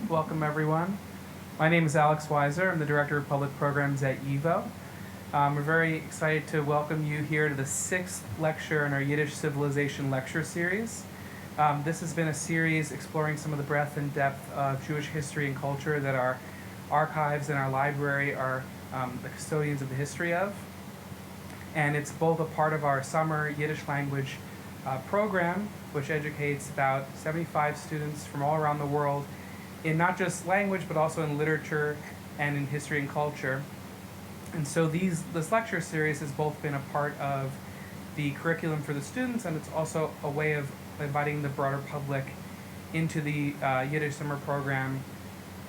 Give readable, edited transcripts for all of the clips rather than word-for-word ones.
Welcome, everyone. My name is Alex Weiser. I'm the Director of Public Programs at YIVO. We're very excited to welcome you here to the 6th lecture in our Yiddish Civilization lecture series. This has been a series exploring some of the breadth and depth of Jewish history and culture that our archives and our library are the custodians of the history of. And it's both a part of our summer Yiddish language program, which educates about 75 students from all around the world in not just language, but also in literature and in history and culture. And so this lecture series has both been a part of the curriculum for the students, and it's also a way of inviting the broader public into the Yiddish summer program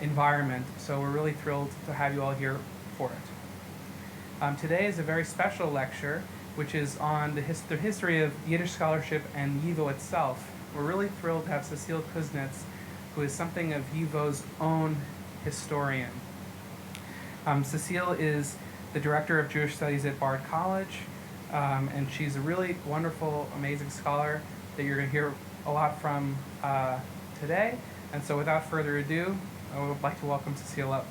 environment. So we're really thrilled to have you all here for it. Today is a very special lecture, which is on the history of Yiddish scholarship and YIVO itself. We're really thrilled to have Cecile Kuznitz, who is something of YIVO's own historian. Cecile is the Director of Jewish Studies at Bard College, and she's a really wonderful, amazing scholar that you're going to hear a lot from today. And so without further ado, I would like to welcome Cecile up.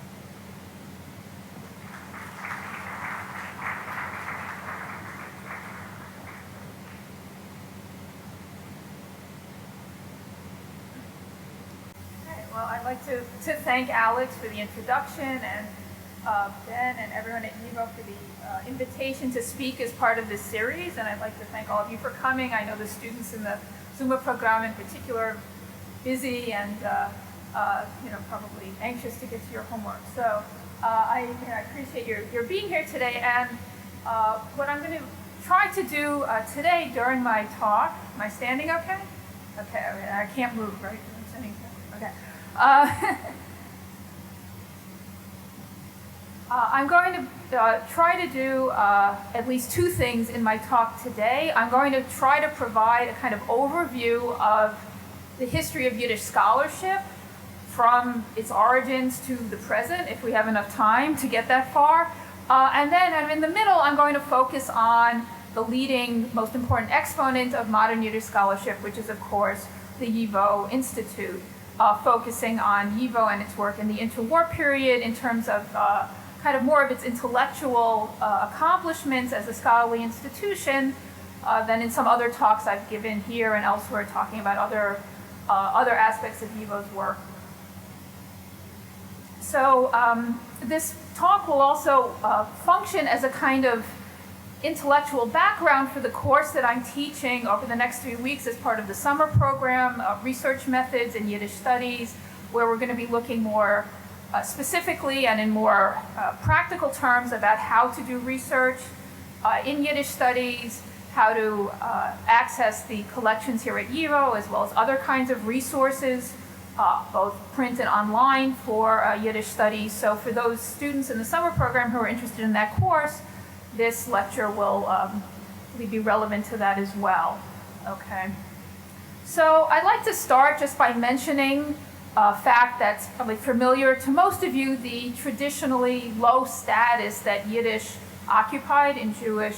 Well, I'd like to thank Alex for the introduction and Ben and everyone at YIVO for the invitation to speak as part of this series. And I'd like to thank all of you for coming. I know the students in the Zuma program in particular are busy and probably anxious to get to your homework. So I appreciate your being here today. And what I'm going to try to do today during my talk, am I standing okay? Okay, I can't move, right? I'm sitting here. Okay. I'm going to try to do at least two things in my talk today. I'm going to try to provide a kind of overview of the history of Yiddish scholarship from its origins to the present, if we have enough time to get that far. And then in the middle, I'm going to focus on the leading, most important exponent of modern Yiddish scholarship, which is, of course, the YIVO Institute. Focusing on YIVO and its work in the interwar period in terms of kind of more of its intellectual accomplishments as a scholarly institution than in some other talks I've given here and elsewhere talking about other aspects of YIVO's work. So this talk will also function as a kind of intellectual background for the course that I'm teaching over the next 3 weeks as part of the summer program, Research Methods in Yiddish Studies, where we're going to be looking more specifically and in more practical terms about how to do research in Yiddish studies, how to access the collections here at YIVO, as well as other kinds of resources, both print and online for Yiddish studies. So for those students in the summer program who are interested in that course, this lecture will be relevant to that as well. Okay. So I'd like to start just by mentioning a fact that's probably familiar to most of you, the traditionally low status that Yiddish occupied in Jewish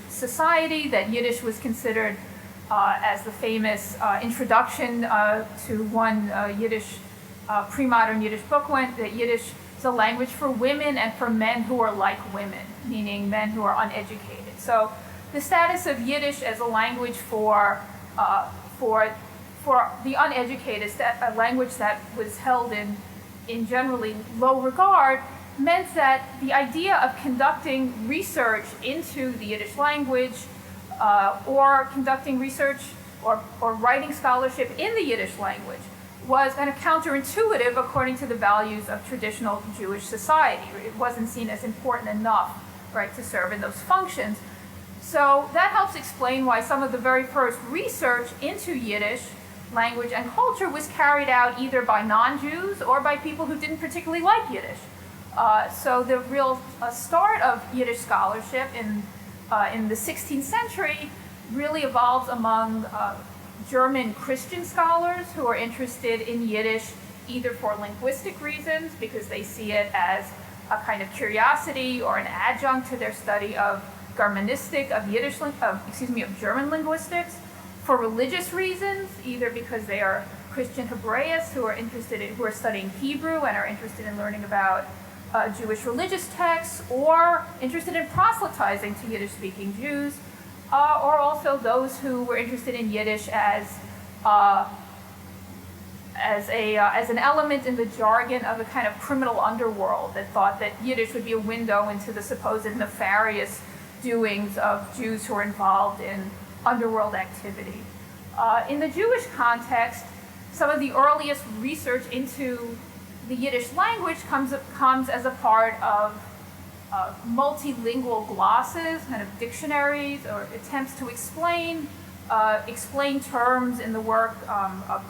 society, that Yiddish was considered as the famous introduction to one Yiddish, pre-modern Yiddish book went, that Yiddish a language for women and for men who are like women, meaning men who are uneducated. So the status of Yiddish as a language for the uneducated, a language that was held in generally low regard, meant that the idea of conducting research into the Yiddish language or conducting research or writing scholarship in the Yiddish language was kind of counterintuitive according to the values of traditional Jewish society. It wasn't seen as important enough, right, to serve in those functions. So that helps explain why some of the very first research into Yiddish language and culture was carried out either by non-Jews or by people who didn't particularly like Yiddish. So the real start of Yiddish scholarship in the 16th century really evolves among German Christian scholars who are interested in Yiddish either for linguistic reasons, because they see it as a kind of curiosity or an adjunct to their study of Germanistic, of German linguistics, for religious reasons, either because they are Christian Hebraists who are studying Hebrew and are interested in learning about Jewish religious texts, or interested in proselytizing to Yiddish-speaking Jews, or also those who were interested in Yiddish as an element in the jargon of a kind of criminal underworld that thought that Yiddish would be a window into the supposed nefarious doings of Jews who are involved in underworld activity. In the Jewish context, some of the earliest research into the Yiddish language comes as a part of multilingual glosses, kind of dictionaries, or attempts to explain terms in the work of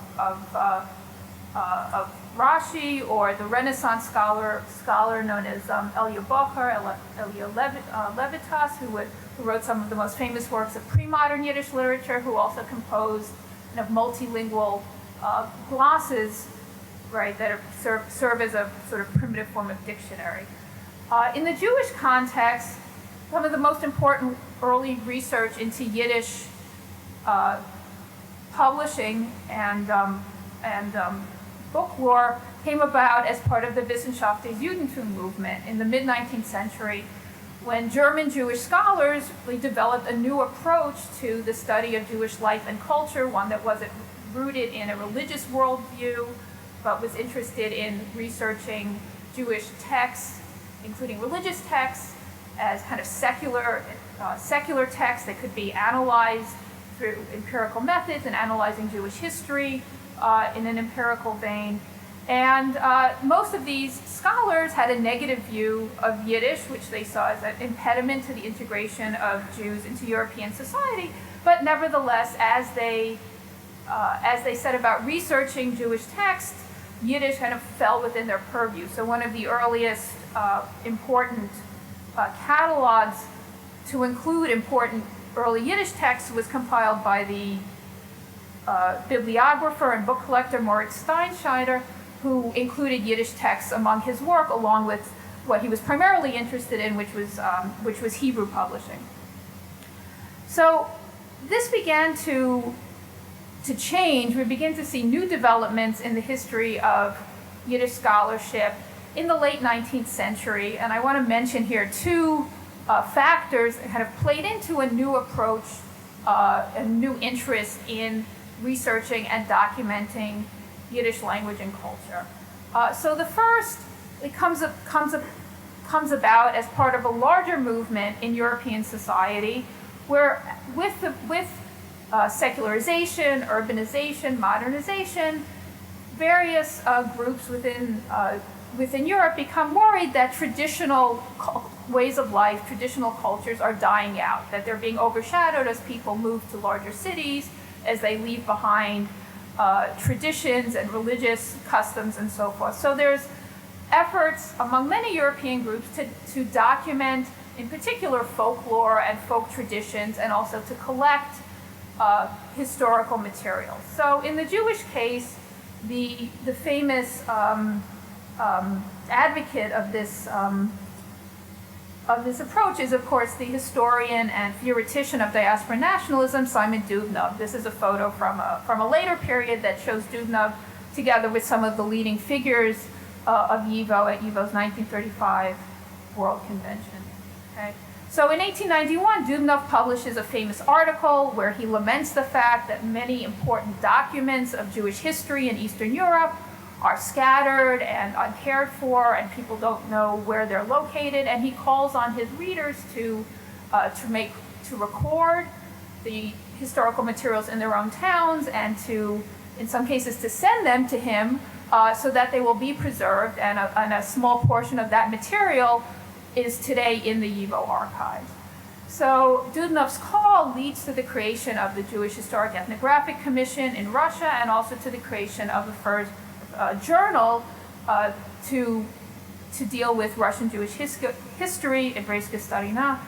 Rashi, or the Renaissance scholar known as Elia Levitas, who wrote some of the most famous works of pre-modern Yiddish literature, who also composed kind of multilingual glosses, right, that serve as a sort of primitive form of dictionary. In the Jewish context, some of the most important early research into Yiddish publishing and book lore came about as part of the visnshaftlekher movement in the mid-19th century, when German Jewish scholars really developed a new approach to the study of Jewish life and culture, one that wasn't rooted in a religious worldview, but was interested in researching Jewish texts, including religious texts, as kind of secular texts that could be analyzed through empirical methods and analyzing Jewish history in an empirical vein. And most of these scholars had a negative view of Yiddish, which they saw as an impediment to the integration of Jews into European society. But nevertheless, as they set about researching Jewish texts, Yiddish kind of fell within their purview. So one of the earliest important catalogs to include important early Yiddish texts was compiled by the bibliographer and book collector Moritz Steinschneider, who included Yiddish texts among his work, along with what he was primarily interested in, which was Hebrew publishing. So this began to change. We begin to see new developments in the history of Yiddish scholarship in the late 19th century, and I want to mention here two factors that kind of played into a new approach, a new interest in researching and documenting Yiddish language and culture. So the first, it comes about as part of a larger movement in European society, where with secularization, urbanization, modernization, various groups within Europe become worried that traditional ways of life, traditional cultures are dying out, that they're being overshadowed as people move to larger cities, as they leave behind traditions and religious customs and so forth. So there's efforts among many European groups to document, in particular, folklore and folk traditions, and also to collect historical materials. So in the Jewish case, the famous advocate of this approach is, of course, the historian and theoretician of diaspora nationalism, Simon Dubnow. This is a photo from a later period that shows Dubnow together with some of the leading figures of YIVO at YIVO's 1935 World Convention. Okay? So in 1891, Dubnow publishes a famous article where he laments the fact that many important documents of Jewish history in Eastern Europe are scattered and uncared for, and people don't know where they're located. And he calls on his readers to record the historical materials in their own towns, and to, in some cases, to send them to him so that they will be preserved. And a small portion of that material is today in the YIVO archive. So Dubnow's call leads to the creation of the Jewish Historic Ethnographic Commission in Russia, and also to the creation of the first journal to deal with Russian Jewish history, Evreiska Starina,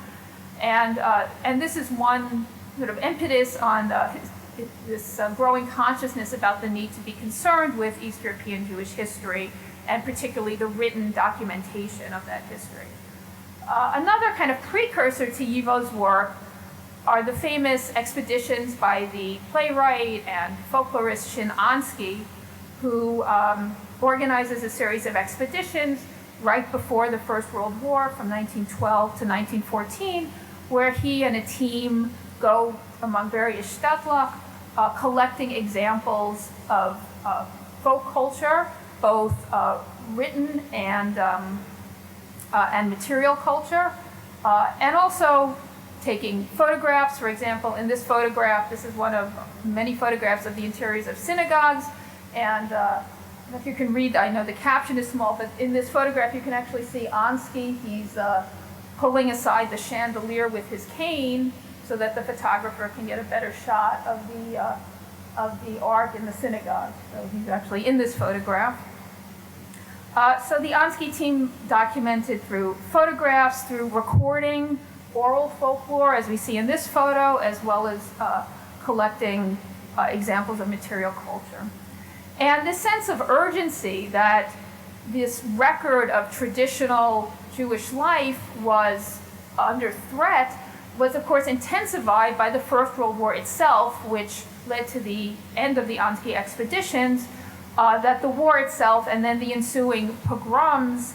and this is one sort of impetus on this growing consciousness about the need to be concerned with East European Jewish history, and particularly the written documentation of that history. Another kind of precursor to YIVO's work are the famous expeditions by the playwright and folklorist Shin Ansky, who organizes a series of expeditions right before the First World War from 1912 to 1914, where he and a team go among various Stadtlach, collecting examples of folk culture, both written and material culture, and also taking photographs. For example, in this photograph, this is one of many photographs of the interiors of synagogues, and I don't know if you can read, I know the caption is small, but in this photograph you can actually see Ansky. He's pulling aside the chandelier with his cane so that the photographer can get a better shot of the ark in the synagogue. So he's actually in this photograph. So the Ansky team documented through photographs, through recording oral folklore, as we see in this photo, as well as collecting examples of material culture. And this sense of urgency that this record of traditional Jewish life was under threat was, of course, intensified by the First World War itself, which led to the end of the Ansky expeditions, that the war itself and then the ensuing pogroms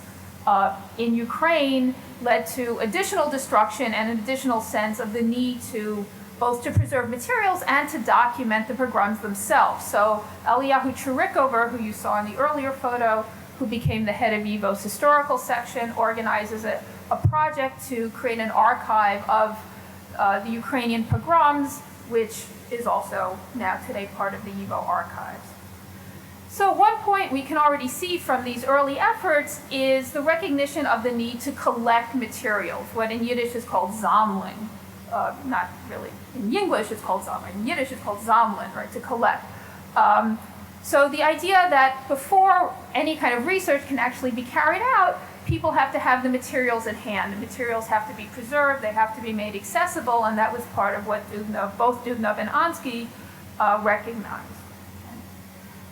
in Ukraine led to additional destruction and an additional sense of the need to both to preserve materials and to document the pogroms themselves. So Eliyahu Chirikover, who you saw in the earlier photo, who became the head of YIVO's historical section, organizes a project to create an archive of the Ukrainian pogroms, which is also now today part of the YIVO archives. So one point we can already see from these early efforts is the recognition of the need to collect materials, what in Yiddish is called Sammlung. Not really. In English it's called Sammlung. In Yiddish it's called Sammlen, right, to collect. So the idea that before any kind of research can actually be carried out, people have to have the materials at hand. The materials have to be preserved, they have to be made accessible, and that was part of what both Dubnov and Ansky recognized.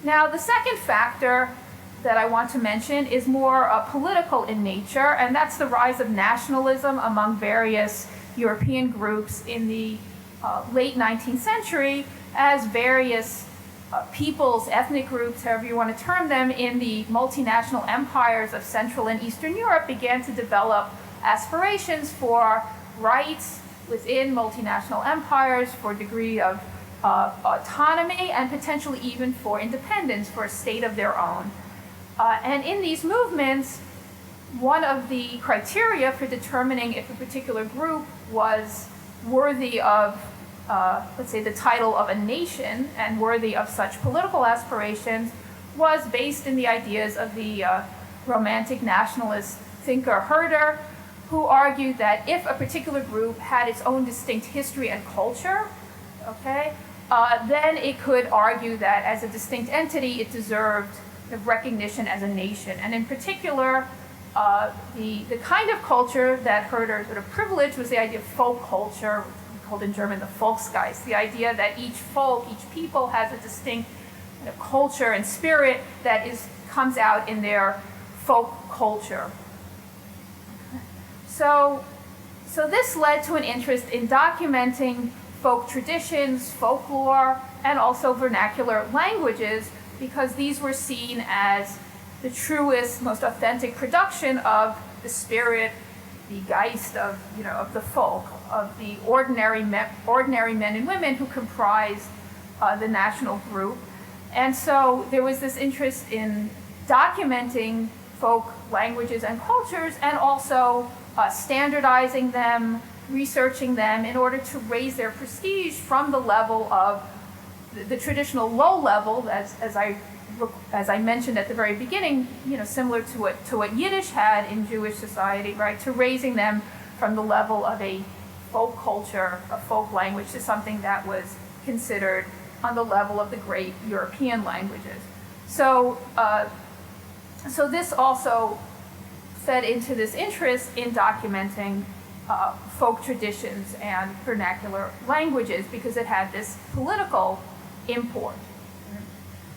Now, the second factor that I want to mention is more political in nature, and that's the rise of nationalism among various European groups in the late 19th century, as various peoples, ethnic groups, however you want to term them, in the multinational empires of Central and Eastern Europe began to develop aspirations for rights within multinational empires, for a degree of autonomy, and potentially even for independence, for a state of their own. And in these movements, one of the criteria for determining if a particular group was worthy of, let's say, the title of a nation and worthy of such political aspirations was based in the ideas of the Romantic nationalist thinker Herder, who argued that if a particular group had its own distinct history and culture, okay, then it could argue that as a distinct entity it deserved recognition as a nation. And in particular, the kind of culture that Herder sort of privileged was the idea of folk culture, called in German the Volksgeist, the idea that each folk, each people has a distinct culture and spirit that comes out in their folk culture. So this led to an interest in documenting folk traditions, folklore, and also vernacular languages, because these were seen as the truest, most authentic production of the spirit, the Geist of the folk, of the ordinary men and women who comprised the national group. And so there was this interest in documenting folk languages and cultures, and also standardizing them, researching them in order to raise their prestige from the level of the traditional low level, as I mentioned at the very beginning, similar to what Yiddish had in Jewish society, right? To raising them from the level of a folk culture, a folk language, to something that was considered on the level of the great European languages. So this also fed into this interest in documenting folk traditions and vernacular languages, because it had this political import.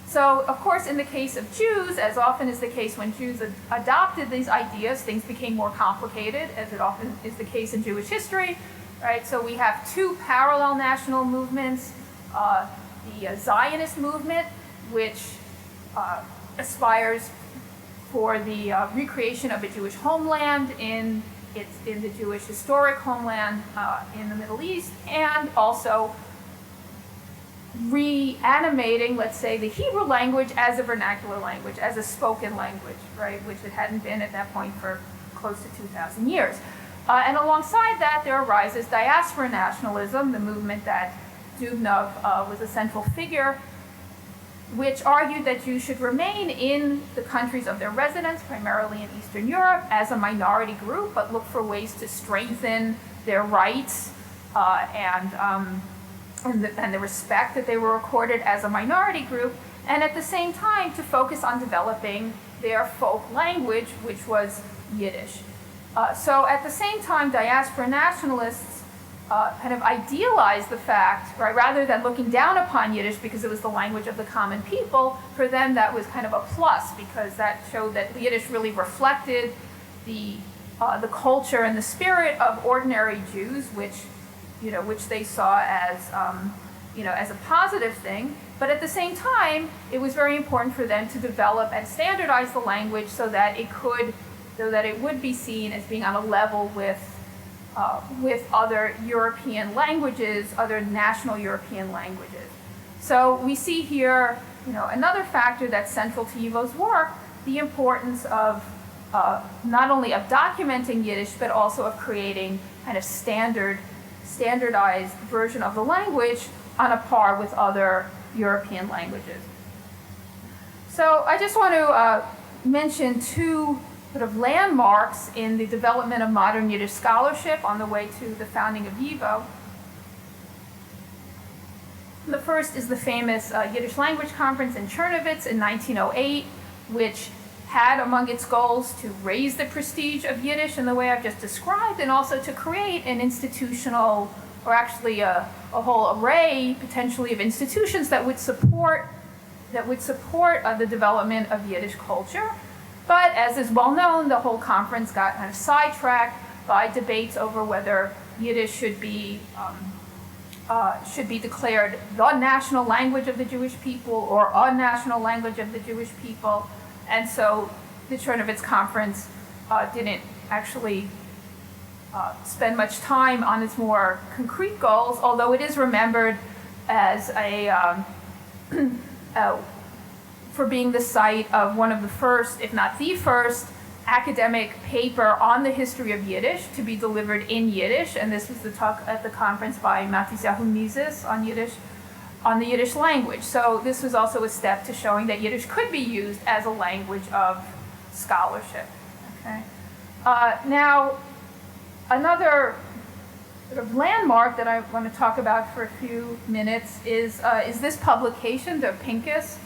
So, of course, in the case of Jews, as often is the case when Jews adopted these ideas, things became more complicated, as it often is the case in Jewish history. right? So we have two parallel national movements, the Zionist Movement, which aspires for the recreation of a Jewish homeland in the Jewish historic homeland in the Middle East, and also reanimating, let's say, the Hebrew language as a vernacular language, as a spoken language, right, which it hadn't been at that point for close to 2,000 years. And alongside that, there arises Diaspora nationalism, the movement that Dubnov was a central figure, which argued that Jews should remain in the countries of their residence, primarily in Eastern Europe, as a minority group, but look for ways to strengthen their rights and the respect that they were accorded as a minority group, and at the same time to focus on developing their folk language, which was Yiddish. So at the same time, diaspora nationalists kind of idealized the fact, right, rather than looking down upon Yiddish because it was the language of the common people, for them that was kind of a plus because that showed that Yiddish really reflected the culture and the spirit of ordinary Jews, which they saw as, as a positive thing. But at the same time, it was very important for them to develop and standardize the language so that it would be seen as being on a level with other European languages, other national European languages. So we see here, another factor that's central to YIVO's work, the importance of not only of documenting Yiddish, but also of creating kind of standardized version of the language on a par with other European languages. So I just want to mention two sort of landmarks in the development of modern Yiddish scholarship on the way to the founding of YIVO. The first is the famous Yiddish Language Conference in Chernovitz in 1908, which had among its goals to raise the prestige of Yiddish in the way I've just described, and also to create an institutional, or actually a whole array, potentially, of institutions that would support the development of Yiddish culture. But as is well known, the whole conference got kind of sidetracked by debates over whether Yiddish should be declared the national language of the Jewish people or a national language of the Jewish people. And so the Chernovitz conference didn't actually spend much time on its more concrete goals, although it is remembered as for being the site of one of the first, if not the first, academic paper on the history of Yiddish to be delivered in Yiddish. And this was the talk at the conference by Matisyahu Mizis on the Yiddish language. So this was also a step to showing that Yiddish could be used as a language of scholarship. Okay. Now, another sort of landmark that I want to talk about for a few minutes is this publication, the Pincus,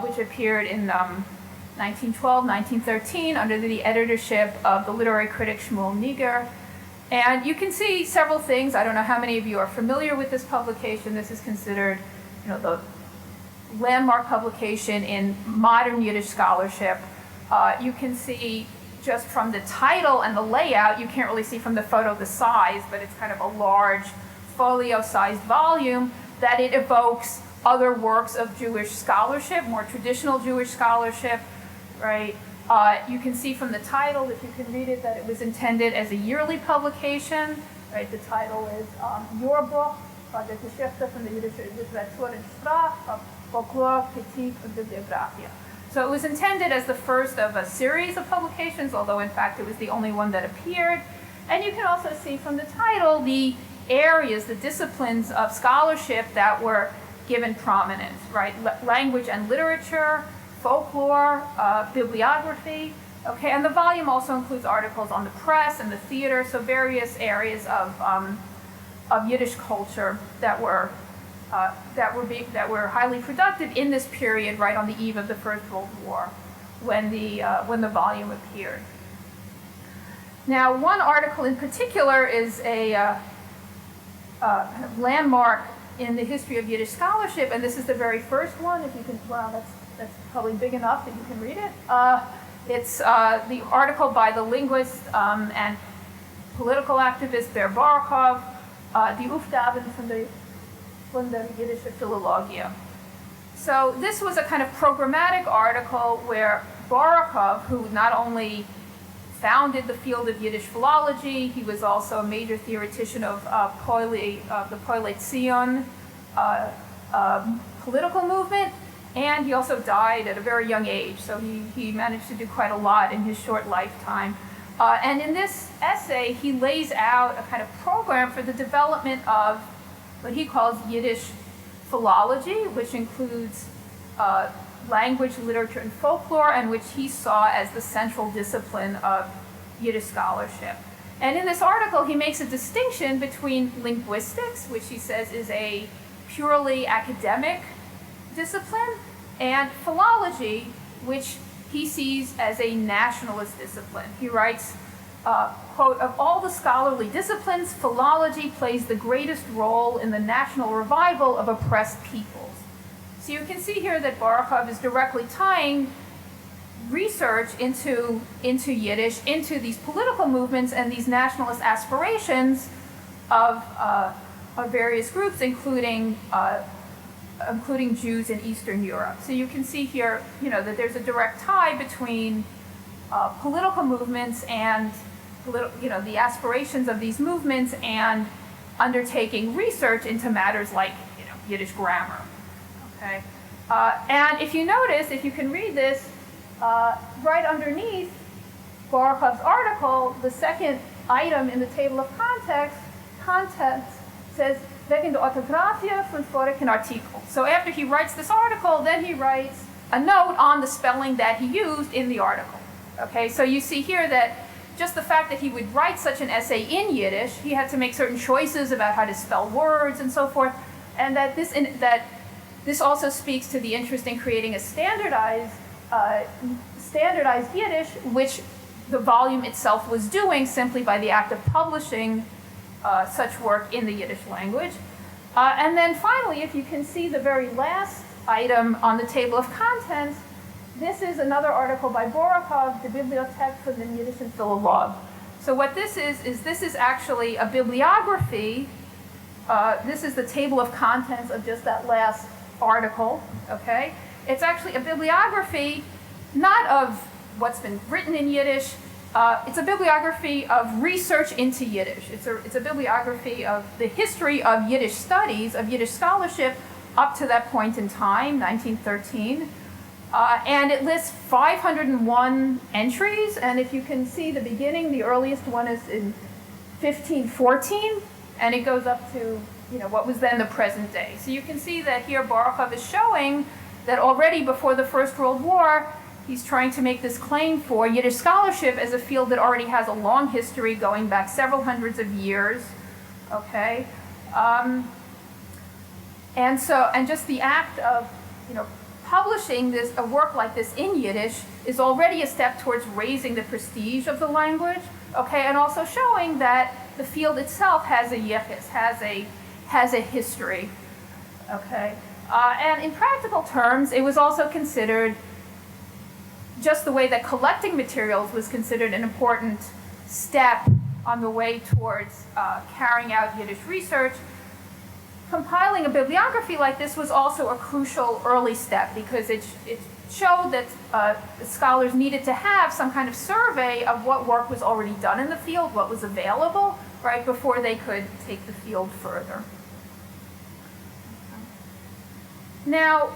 which appeared in 1912, 1913 under the editorship of the literary critic Shmuel Niger. And you can see several things. I don't know how many of you are familiar with this publication. This is considered, the landmark publication in modern Yiddish scholarship. You can see just from the title and the layout, you can't really see from the photo the size, but it's kind of a large folio-sized volume that it evokes other works of Jewish scholarship, more traditional Jewish scholarship, right? You can see from the title, if you can read it, that it was intended as a yearly publication, right? The title is Your Buch, der Geschichte von der Jiddische Literatur und Sprache, Folklore, Kritik und Bibliographie. So it was intended as the first of a series of publications, although in fact it was the only one that appeared. And you can also see from the title the areas, the disciplines of scholarship that were given prominence, right? Language and literature, folklore, bibliography, okay? And the volume also includes articles on the press and the theater, so various areas of Yiddish culture that were highly productive in this period, right on the eve of the First World War, when the volume appeared. Now, one article in particular is a kind of landmark in the history of Yiddish scholarship, and this is the very first one. If you can, well, that's probably big enough that you can read it. It's the article by the linguist and political activist Ber Barakov, Die Aufgaben von der Jiddische Philologie. So this was a kind of programmatic article where Barakov, who not only founded the field of Yiddish philology, he was also a major theoretician of the Poile Zion political movement, and he also died at a very young age, so he managed to do quite a lot in his short lifetime. And in this essay, he lays out a kind of program for the development of what he calls Yiddish philology, which includes language, literature, and folklore, and which he saw as the central discipline of Yiddish scholarship. And in this article, he makes a distinction between linguistics, which he says is a purely academic discipline, and philology, which he sees as a nationalist discipline. He writes, quote, "Of all the scholarly disciplines, philology plays the greatest role in the national revival of oppressed peoples." So you can see here that Barakov is directly tying research into Yiddish, into these political movements and these nationalist aspirations of various groups, including Jews in Eastern Europe. So you can see here, that there's a direct tie between political movements and the aspirations of these movements and undertaking research into matters like Yiddish grammar. Okay, and if you notice, if you can read this, right underneath Barakov's article, the second item in the table of contents says wegen der Orthographie von vorigen Artikel. So after he writes this article, then he writes a note on the spelling that he used in the article. Okay, so you see here that just the fact that he would write such an essay in Yiddish, he had to make certain choices about how to spell words and so forth, and that this also speaks to the interest in creating a standardized Yiddish, which the volume itself was doing simply by the act of publishing such work in the Yiddish language. And then finally, if you can see the very last item on the table of contents, this is another article by Barakov, the Bibliothek von den Jiddischen Philologen. So what this is actually a bibliography. This is the table of contents of just that last article, okay? It's actually a bibliography, not of what's been written in Yiddish. It's a bibliography of research into Yiddish. It's a bibliography of the history of Yiddish studies, of Yiddish scholarship up to that point in time, 1913. And it lists 501 entries, and if you can see the beginning, the earliest one is in 1514, and it goes up to what was then the present day. So you can see that here Barakov is showing that already before the First World War, he's trying to make this claim for Yiddish scholarship as a field that already has a long history going back several hundreds of years. Okay, and just the act of publishing a work like this in Yiddish is already a step towards raising the prestige of the language. Okay, and also showing that the field itself has a yichus, has a history. Okay, and in practical terms, it was also considered, just the way that collecting materials was considered an important step on the way towards carrying out Yiddish research, compiling a bibliography like this was also a crucial early step, because it showed that scholars needed to have some kind of survey of what work was already done in the field, what was available, right, before they could take the field further. Now,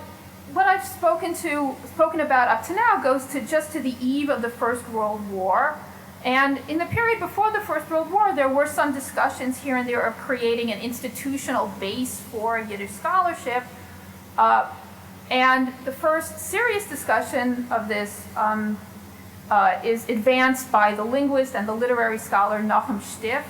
what I've spoken about up to now goes just to the eve of the First World War. And in the period before the First World War, there were some discussions here and there of creating an institutional base for Yiddish scholarship. And the first serious discussion of this is advanced by the linguist and the literary scholar Nachum Stiff,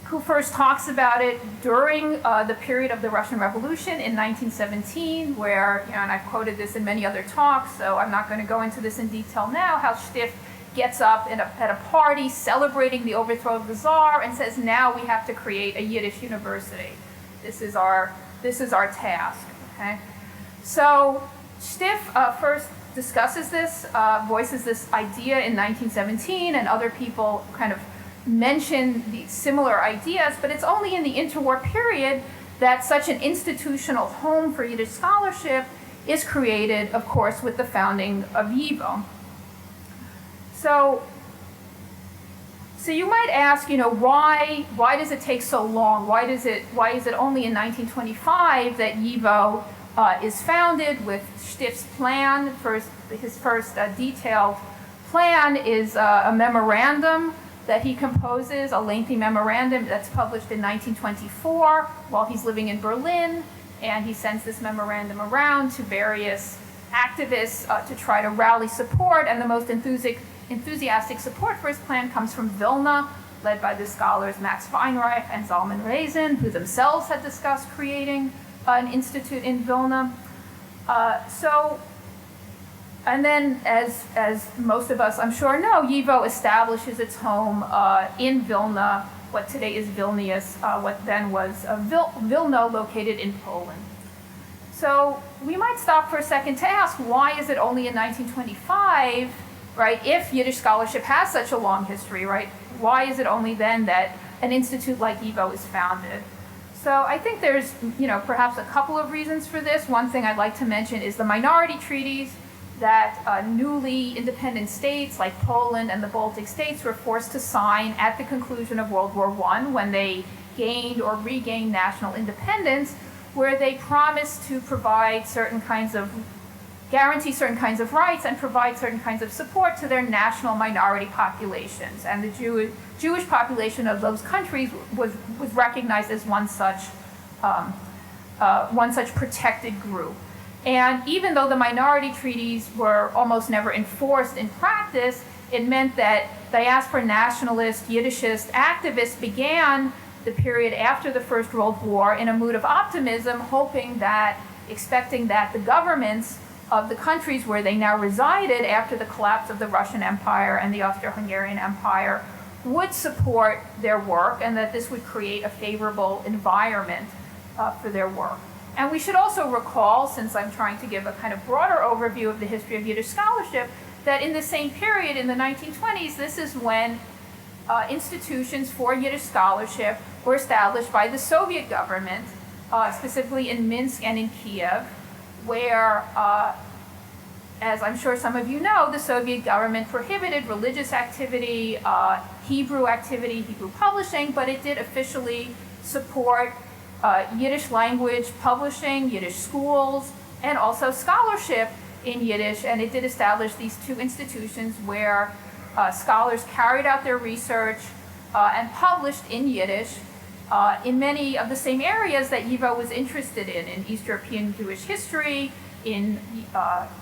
who first talks about it during the period of the Russian Revolution in 1917, where, and I've quoted this in many other talks, so I'm not going to go into this in detail now, how Stiff gets up at a party celebrating the overthrow of the Tsar and says, now we have to create a Yiddish university. This is our task, okay? So Stiff first discusses this, voices this idea in 1917, and other people kind of mention these similar ideas, but it's only in the interwar period that such an institutional home for Yiddish scholarship is created, of course, with the founding of YIVO. So you might ask, why does it take so long? Why is it only in 1925 that YIVO is founded with Stift's plan? His first detailed plan is a memorandum that he composes, a lengthy memorandum that's published in 1924 while he's living in Berlin, and he sends this memorandum around to various activists to try to rally support, and the most enthusiastic support for his plan comes from Vilna, led by the scholars Max Weinreich and Zalman Reisen, who themselves had discussed creating an institute in Vilna. And then, as most of us, I'm sure, know, YIVO establishes its home in Vilna, what today is Vilnius, what then was Vilno, located in Poland. So we might stop for a second to ask, why is it only in 1925, right, if Yiddish scholarship has such a long history, right? Why is it only then that an institute like YIVO is founded? So I think there's, perhaps a couple of reasons for this. One thing I'd like to mention is the minority treaties that newly independent states like Poland and the Baltic states were forced to sign at the conclusion of World War I, when they gained or regained national independence, where they promised to provide guarantee certain kinds of rights and provide certain kinds of support to their national minority populations. And the Jewish population of those countries was recognized as one such protected group. And even though the minority treaties were almost never enforced in practice, it meant that diaspora nationalist, Yiddishist activists began the period after the First World War in a mood of optimism, expecting that the governments of the countries where they now resided after the collapse of the Russian Empire and the Austro-Hungarian Empire would support their work, and that this would create a favorable environment for their work. And we should also recall, since I'm trying to give a kind of broader overview of the history of Yiddish scholarship, that in the same period, in the 1920s, this is when institutions for Yiddish scholarship were established by the Soviet government, specifically in Minsk and in Kiev, where, as I'm sure some of you know, the Soviet government prohibited religious activity, Hebrew publishing, but it did officially support Yiddish language publishing, Yiddish schools, and also scholarship in Yiddish. And it did establish these two institutions where scholars carried out their research and published in Yiddish in many of the same areas that YIVO was interested in East European Jewish history, in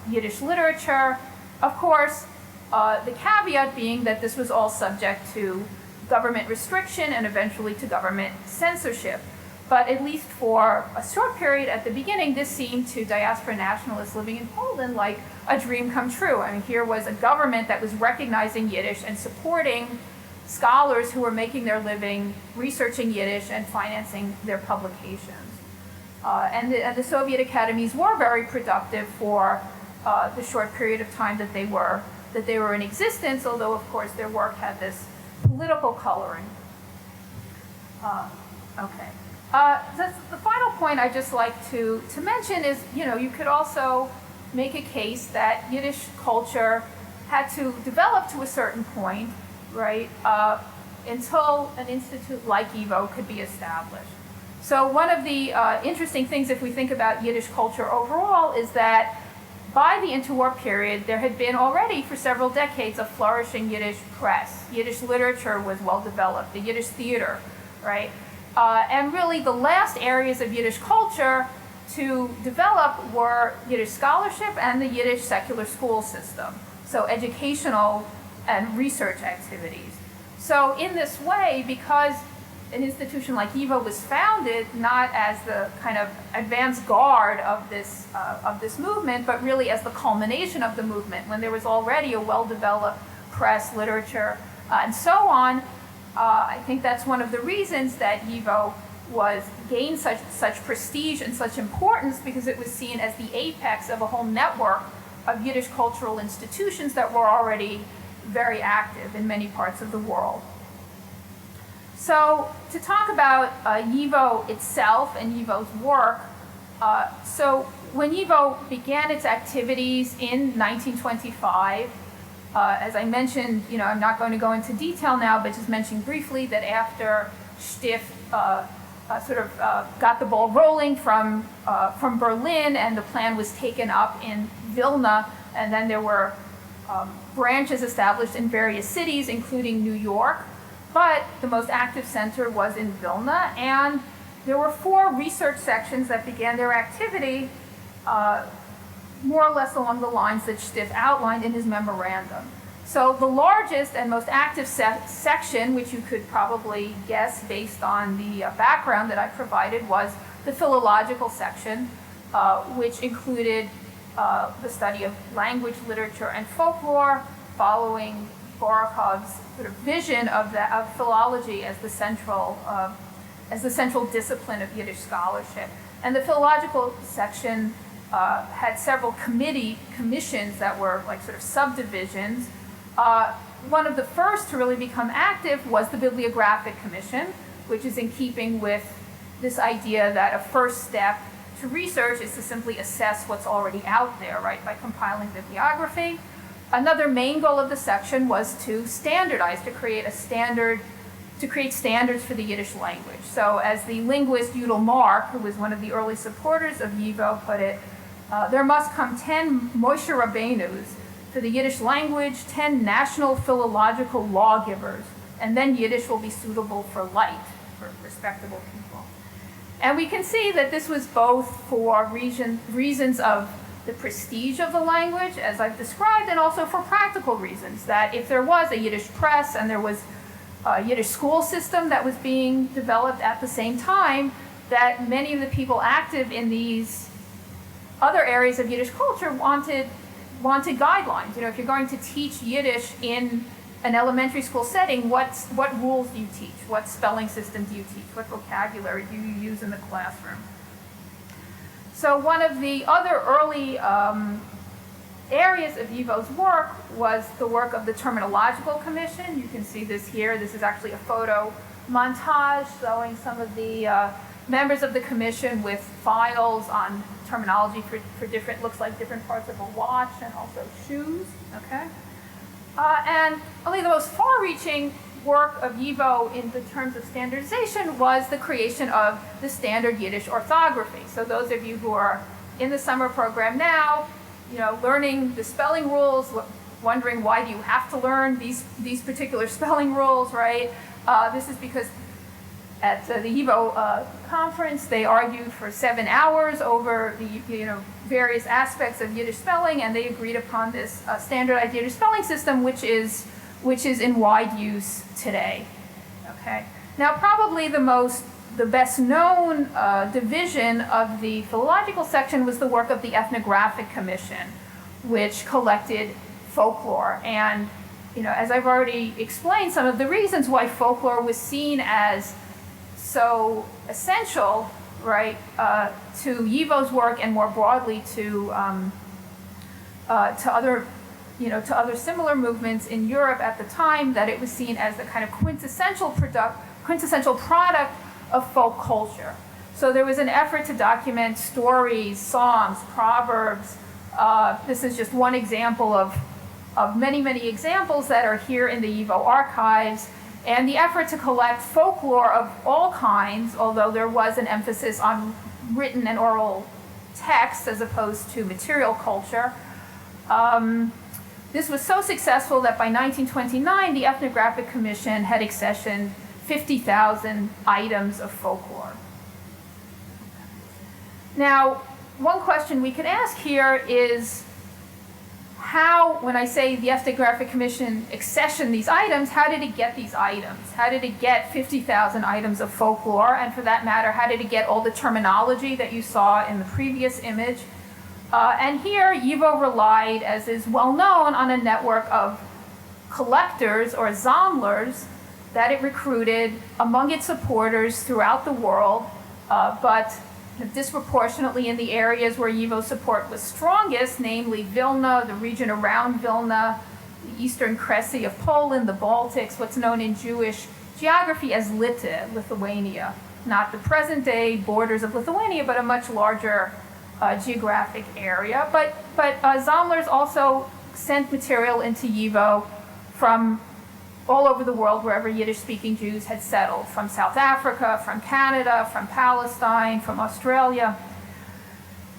Yiddish literature. Of course, the caveat being that this was all subject to government restriction and eventually to government censorship. But at least for a short period at the beginning, this seemed to diaspora nationalists living in Poland like a dream come true. I mean, here was a government that was recognizing Yiddish and supporting scholars who were making their living researching Yiddish and financing their publications. And the Soviet academies were very productive for the short period of time that they were in existence, although of course their work had this political coloring. Okay. The final point I'd just like to mention is, you could also make a case that Yiddish culture had to develop to a certain point, right, until an institute like YIVO could be established. So one of the interesting things, if we think about Yiddish culture overall, is that by the interwar period, there had been already for several decades a flourishing Yiddish press. Yiddish literature was well developed, the Yiddish theater, right? And really the last areas of Yiddish culture to develop were Yiddish scholarship and the Yiddish secular school system. So educational and research activities. So in this way, because an institution like YIVO was founded not as the kind of advance guard of this movement, but really as the culmination of the movement, when there was already a well-developed press, literature, and so on, I think that's one of the reasons that YIVO gained such prestige and such importance, because it was seen as the apex of a whole network of Yiddish cultural institutions that were already very active in many parts of the world. So to talk about YIVO itself and YIVO's work, so when YIVO began its activities in 1925, as I mentioned, I'm not going to go into detail now, but just mentioning briefly that after Stift got the ball rolling from Berlin, and the plan was taken up in Vilna, and then there were branches established in various cities, including New York, but the most active center was in Vilna, and there were 4 research sections that began their activity more or less along the lines that Stift outlined in his memorandum. So the largest and most active section, which you could probably guess based on the background that I provided, was the philological section, which included the study of language, literature, and folklore, following Borokov's sort of vision of philology as the central discipline of Yiddish scholarship. And the philological section had several commissions that were like sort of subdivisions. One of the first to really become active was the Bibliographic Commission, which is in keeping with this idea that a first step to research is to simply assess what's already out there, right, by compiling bibliography. Another main goal of the section was to standardize, to create standards for the Yiddish language. So as the linguist Yudel Mark, who was one of the early supporters of YIVO, put it, there must come 10 Moshe Rabbeinus for the Yiddish language, 10 national philological lawgivers, and then Yiddish will be suitable for light, for respectable people. And we can see that this was both for reasons of the prestige of the language, as I've described, and also for practical reasons, that if there was a Yiddish press and there was a Yiddish school system that was being developed at the same time, that many of the people active in these other areas of Yiddish culture wanted guidelines. If you're going to teach Yiddish in an elementary school setting, what rules do you teach? What spelling system do you teach? What vocabulary do you use in the classroom? So one of the other early areas of YIVO's work was the work of the Terminological Commission. You can see this here. This is actually a photo montage showing some of the members of the commission with files on terminology for different, looks like different parts of a watch and also shoes, okay? And only the most far-reaching work of YIVO in the terms of standardization was the creation of the standard Yiddish orthography. So those of you who are in the summer program now, learning the spelling rules, wondering why do you have to learn these particular spelling rules, right? This is because at the YIVO conference, they argued for 7 hours over the various aspects of Yiddish spelling, and they agreed upon this standardized Yiddish spelling system, which is in wide use today. Okay. Now, probably the best known division of the philological section was the work of the Ethnographic Commission, which collected folklore. And as I've already explained, some of the reasons why folklore was seen as so essential, right, to YIVO's work and more broadly to other similar movements in Europe at the time, that it was seen as the kind of quintessential product of folk culture. So there was an effort to document stories, songs, proverbs. This is just one example of many, many examples that are here in the YIVO archives. And the effort to collect folklore of all kinds, although there was an emphasis on written and oral texts as opposed to material culture. This was so successful that by 1929, the Ethnographic Commission had accessioned 50,000 items of folklore. Now, one question we could ask here is how, when I say the Ethnographic Commission accessioned these items, how did it get these items? How did it get 50,000 items of folklore? And for that matter, how did it get all the terminology that you saw in the previous image? And here, YIVO relied, as is well known, on a network of collectors or Sammlers that it recruited among its supporters throughout the world, but disproportionately in the areas where YIVO support was strongest, namely Vilna, the region around Vilna, the eastern Kresy of Poland, the Baltics, what's known in Jewish geography as Lita, Lithuania. Not the present-day borders of Lithuania, but a much larger geographic area. But Zomlers also sent material into YIVO from all over the world, wherever Yiddish-speaking Jews had settled, from South Africa, from Canada, from Palestine, from Australia.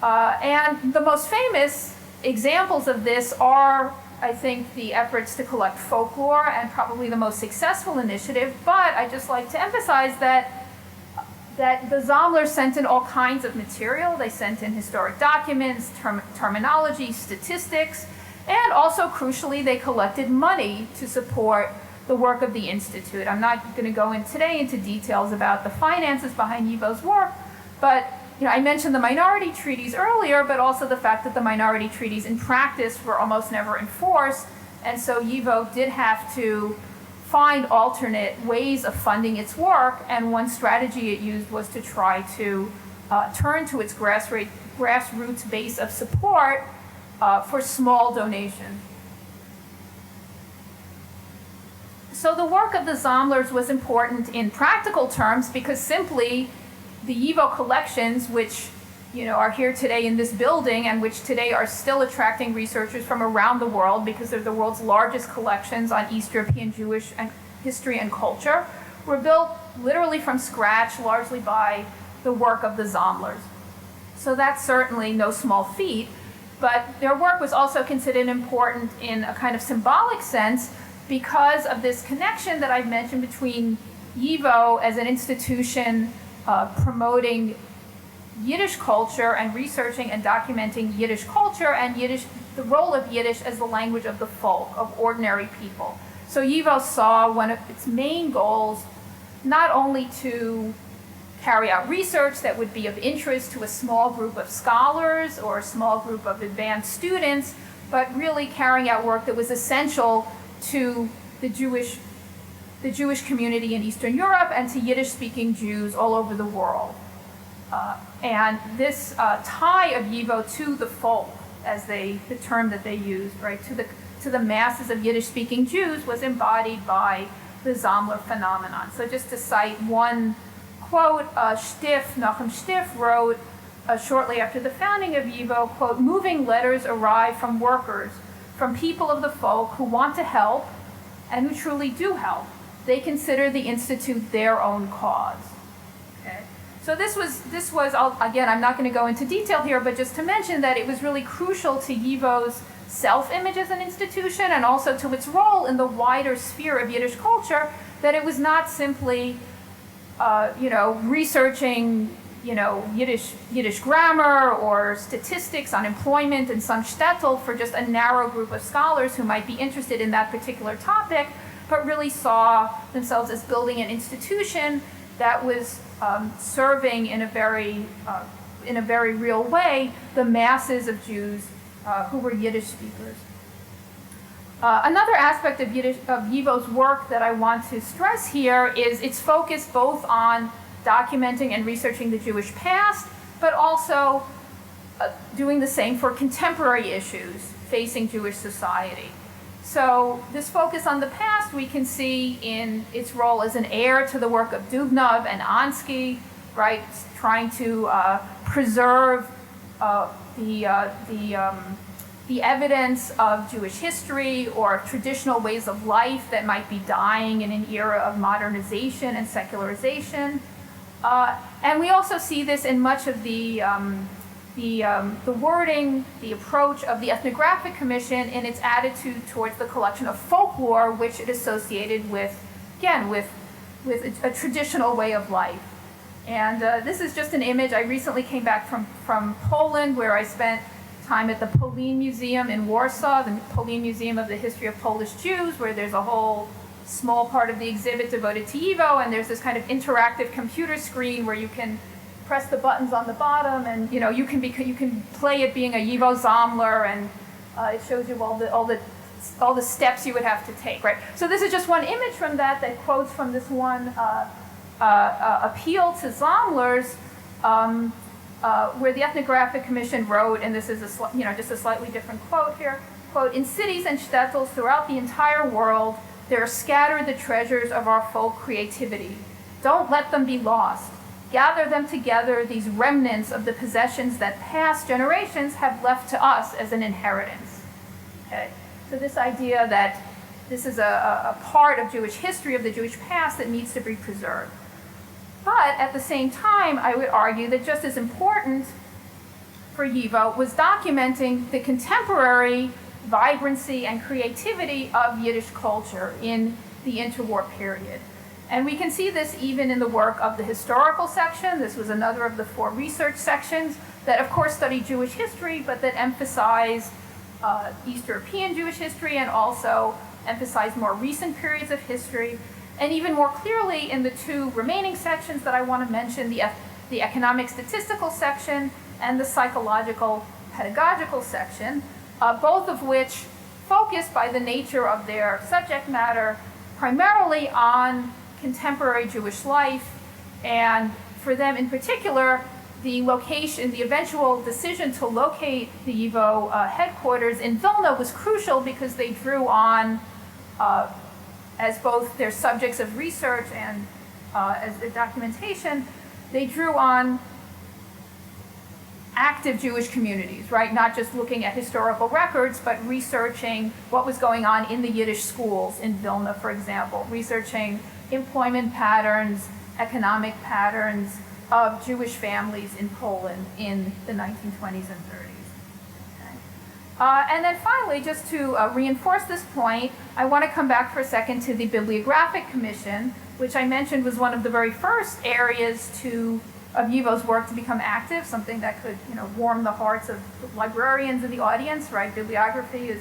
And the most famous examples of this are, I think, the efforts to collect folklore, and probably the most successful initiative. But I'd just like to emphasize that the Zomlers sent in all kinds of material. They sent in historic documents, terminology, statistics, and also, crucially, they collected money to support the work of the Institute. I'm not going to go in today into details about the finances behind YIVO's work, but I mentioned the minority treaties earlier, but also the fact that the minority treaties in practice were almost never enforced, and so YIVO did have to find alternate ways of funding its work, and one strategy it used was to try to turn to its grassroots base of support for small donations. So the work of the Zomlers was important in practical terms because simply the YIVO collections, which are here today in this building and which today are still attracting researchers from around the world because they're the world's largest collections on East European Jewish history and culture, were built literally from scratch, largely by the work of the Zomlers. So that's certainly no small feat, but their work was also considered important in a kind of symbolic sense because of this connection that I've mentioned between YIVO as an institution promoting Yiddish culture and researching and documenting Yiddish culture, and the role of Yiddish as the language of the folk, of ordinary people. So YIVO saw one of its main goals not only to carry out research that would be of interest to a small group of scholars or a small group of advanced students, but really carrying out work that was essential to the Jewish community in Eastern Europe and to Yiddish-speaking Jews all over the world. And this tie of YIVO to the folk, as the term that they used, right, to the masses of Yiddish-speaking Jews, was embodied by the Zomler phenomenon. So just to cite one quote, Nachum Stiff wrote shortly after the founding of YIVO, quote, "Moving letters arrive from workers, from people of the folk who want to help and who truly do help. They consider the Institute their own cause." Okay. So this was again, I'm not going to go into detail here, but just to mention that it was really crucial to YIVO's self-image as an institution and also to its role in the wider sphere of Yiddish culture, that it was not simply, researching, Yiddish grammar or statistics on employment and some shtetl for just a narrow group of scholars who might be interested in that particular topic, but really saw themselves as building an institution that was serving in a very real way the masses of Jews who were Yiddish speakers. Another aspect of YIVO's work that I want to stress here is its focus both on documenting and researching the Jewish past, but also doing the same for contemporary issues facing Jewish society. So this focus on the past we can see in its role as an heir to the work of Dubnov and Ansky, right, trying to preserve the evidence of Jewish history or traditional ways of life that might be dying in an era of modernization and secularization. And we also see this in much of the wording, the approach of the Ethnographic Commission in its attitude towards the collection of folklore, which it associated with a traditional way of life. And this is just an image. I recently came back from Poland, where I spent time at the Polin Museum in Warsaw, the Polin Museum of the History of Polish Jews, where there's a whole small part of the exhibit devoted to YIVO, and there's this kind of interactive computer screen where you can press the buttons on the bottom, and you can play it being a YIVO Zomler, and it shows you all the steps you would have to take, right? So this is just one image from that quotes from this one appeal to Zomlers, where the Ethnographic Commission wrote, and this is just a slightly different quote here, quote, "In cities and shtetls throughout the entire world, there are scattered the treasures of our folk creativity. Don't let them be lost. Gather them together, these remnants of the possessions that past generations have left to us as an inheritance." Okay? So this idea that this is a part of Jewish history, of the Jewish past, that needs to be preserved. But at the same time, I would argue that just as important for YIVO was documenting the contemporary vibrancy and creativity of Yiddish culture in the interwar period. And we can see this even in the work of the historical section. This was another of the 4 research sections that, of course, study Jewish history, but that emphasize East European Jewish history and also emphasize more recent periods of history. And even more clearly in the 2 remaining sections that I want to mention, the economic statistical section and the psychological pedagogical section, both of which focus by the nature of their subject matter primarily on contemporary Jewish life, and for them in particular, the location, the eventual decision to locate the YIVO headquarters in Vilna was crucial because they drew on, as both their subjects of research and as their documentation, they drew on active Jewish communities, right? Not just looking at historical records, but researching what was going on in the Yiddish schools in Vilna, for example, researching employment patterns, economic patterns of Jewish families in Poland in the 1920s and 30s. Okay. And then finally, just to reinforce this point, I want to come back for a second to the Bibliographic Commission, which I mentioned was one of the very first areas of YIVO's work to become active, something that could, warm the hearts of librarians in the audience, right? Bibliography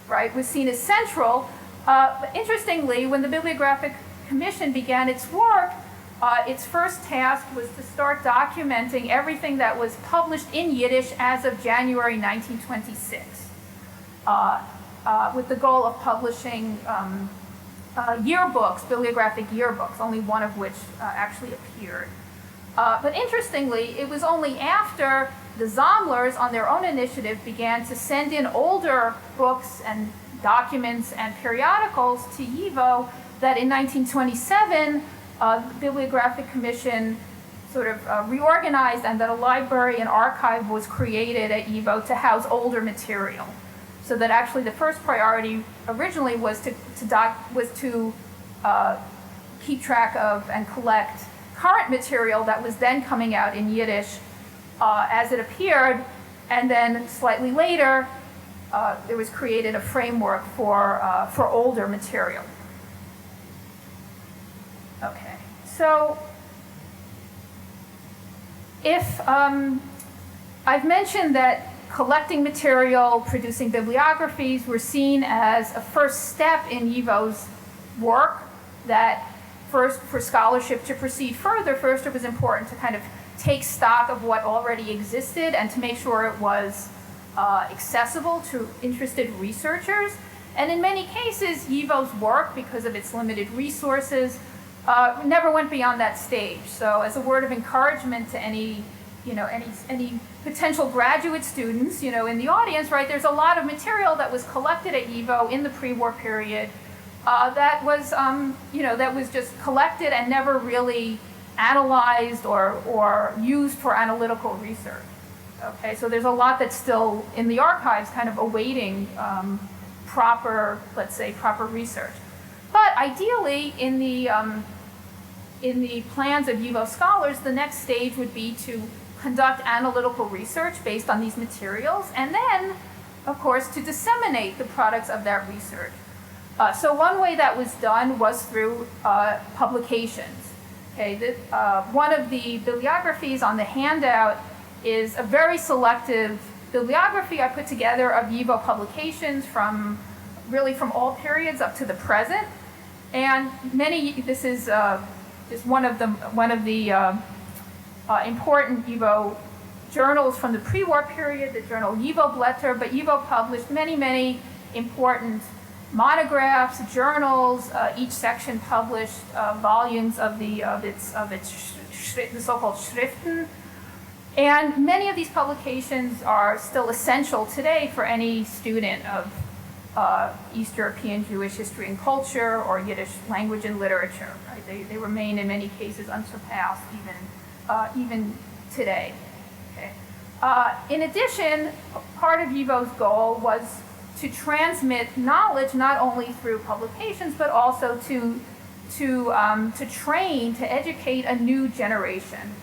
was seen as central. But interestingly, when the Bibliographic Commission began its work, its first task was to start documenting everything that was published in Yiddish as of January 1926, with the goal of publishing yearbooks, bibliographic yearbooks, only one of which actually appeared. But interestingly, it was only after the Zomlers, on their own initiative, began to send in older books and documents and periodicals to YIVO that in 1927, the Bibliographic Commission sort of reorganized, and that a library and archive was created at YIVO to house older material. So that actually the first priority originally was to keep track of and collect current material that was then coming out in Yiddish as it appeared, and then slightly later there was created a framework for older material. Okay, so if I've mentioned that collecting material, producing bibliographies were seen as a first step in YIVO's work, that first, for scholarship to proceed further, first it was important to kind of take stock of what already existed and to make sure it was accessible to interested researchers. And in many cases, YIVO's work, because of its limited resources, never went beyond that stage. So as a word of encouragement to any potential graduate students, in the audience, right, there's a lot of material that was collected at YIVO in the pre-war period that was just collected and never really analyzed or used for analytical research. Okay, so there's a lot that's still in the archives kind of awaiting proper research. But ideally, in the plans of YIVO scholars, the next stage would be to conduct analytical research based on these materials, and then, of course, to disseminate the products of that research. So one way that was done was through publications. Okay, one of the bibliographies on the handout is a very selective bibliography I put together of YIVO publications from all periods up to the present, and this is just one of the important YIVO journals from the pre-war period, the journal YIVO Blätter, but YIVO published many important monographs, journals. Each section published volumes of the so-called Schriften, And many of these publications are still essential today for any student of East European Jewish history and culture or Yiddish language and literature. Right? They remain in many cases unsurpassed even today. Okay. In addition, part of YIVO's goal was to transmit knowledge not only through publications but also to train, to educate a new generation.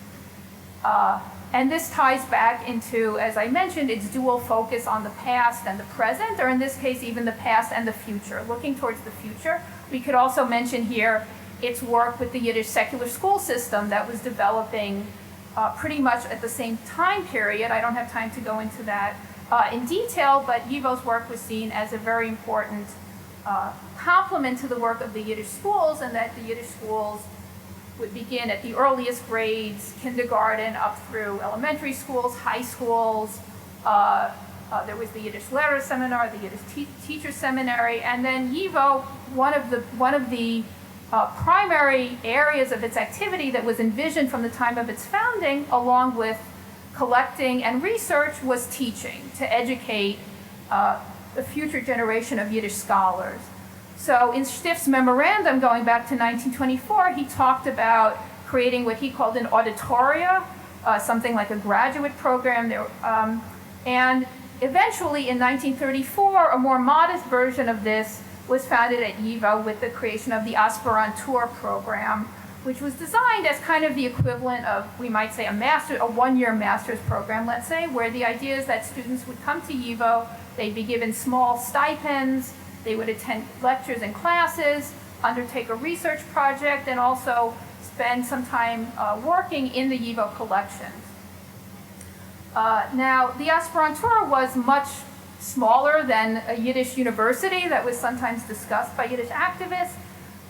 And this ties back into, as I mentioned, its dual focus on the past and the present, or in this case, even the past and the future, looking towards the future. We could also mention here its work with the Yiddish secular school system that was developing pretty much at the same time period. I don't have time to go into that in detail, but YIVO's work was seen as a very important complement to the work of the Yiddish schools, and that the Yiddish schools would begin at the earliest grades, kindergarten up through elementary schools, high schools. There was the Yiddish-lehrer seminar, the Yiddish teacher seminary, and then YIVO, one of the primary areas of its activity that was envisioned from the time of its founding, along with collecting and research, was teaching, to educate the future generation of Yiddish scholars. So in Stift's memorandum going back to 1924, he talked about creating what he called an auditoria, something like a graduate program. And eventually in 1934, a more modest version of this was founded at YIVO with the creation of the Aspirantur program, which was designed as kind of the equivalent of, we might say, a one-year master's program, let's say, where the idea is that students would come to YIVO, they'd be given small stipends, they would attend lectures and classes, undertake a research project, and also spend some time working in the YIVO collections. Now, the Aspirantur was much smaller than a Yiddish university that was sometimes discussed by Yiddish activists,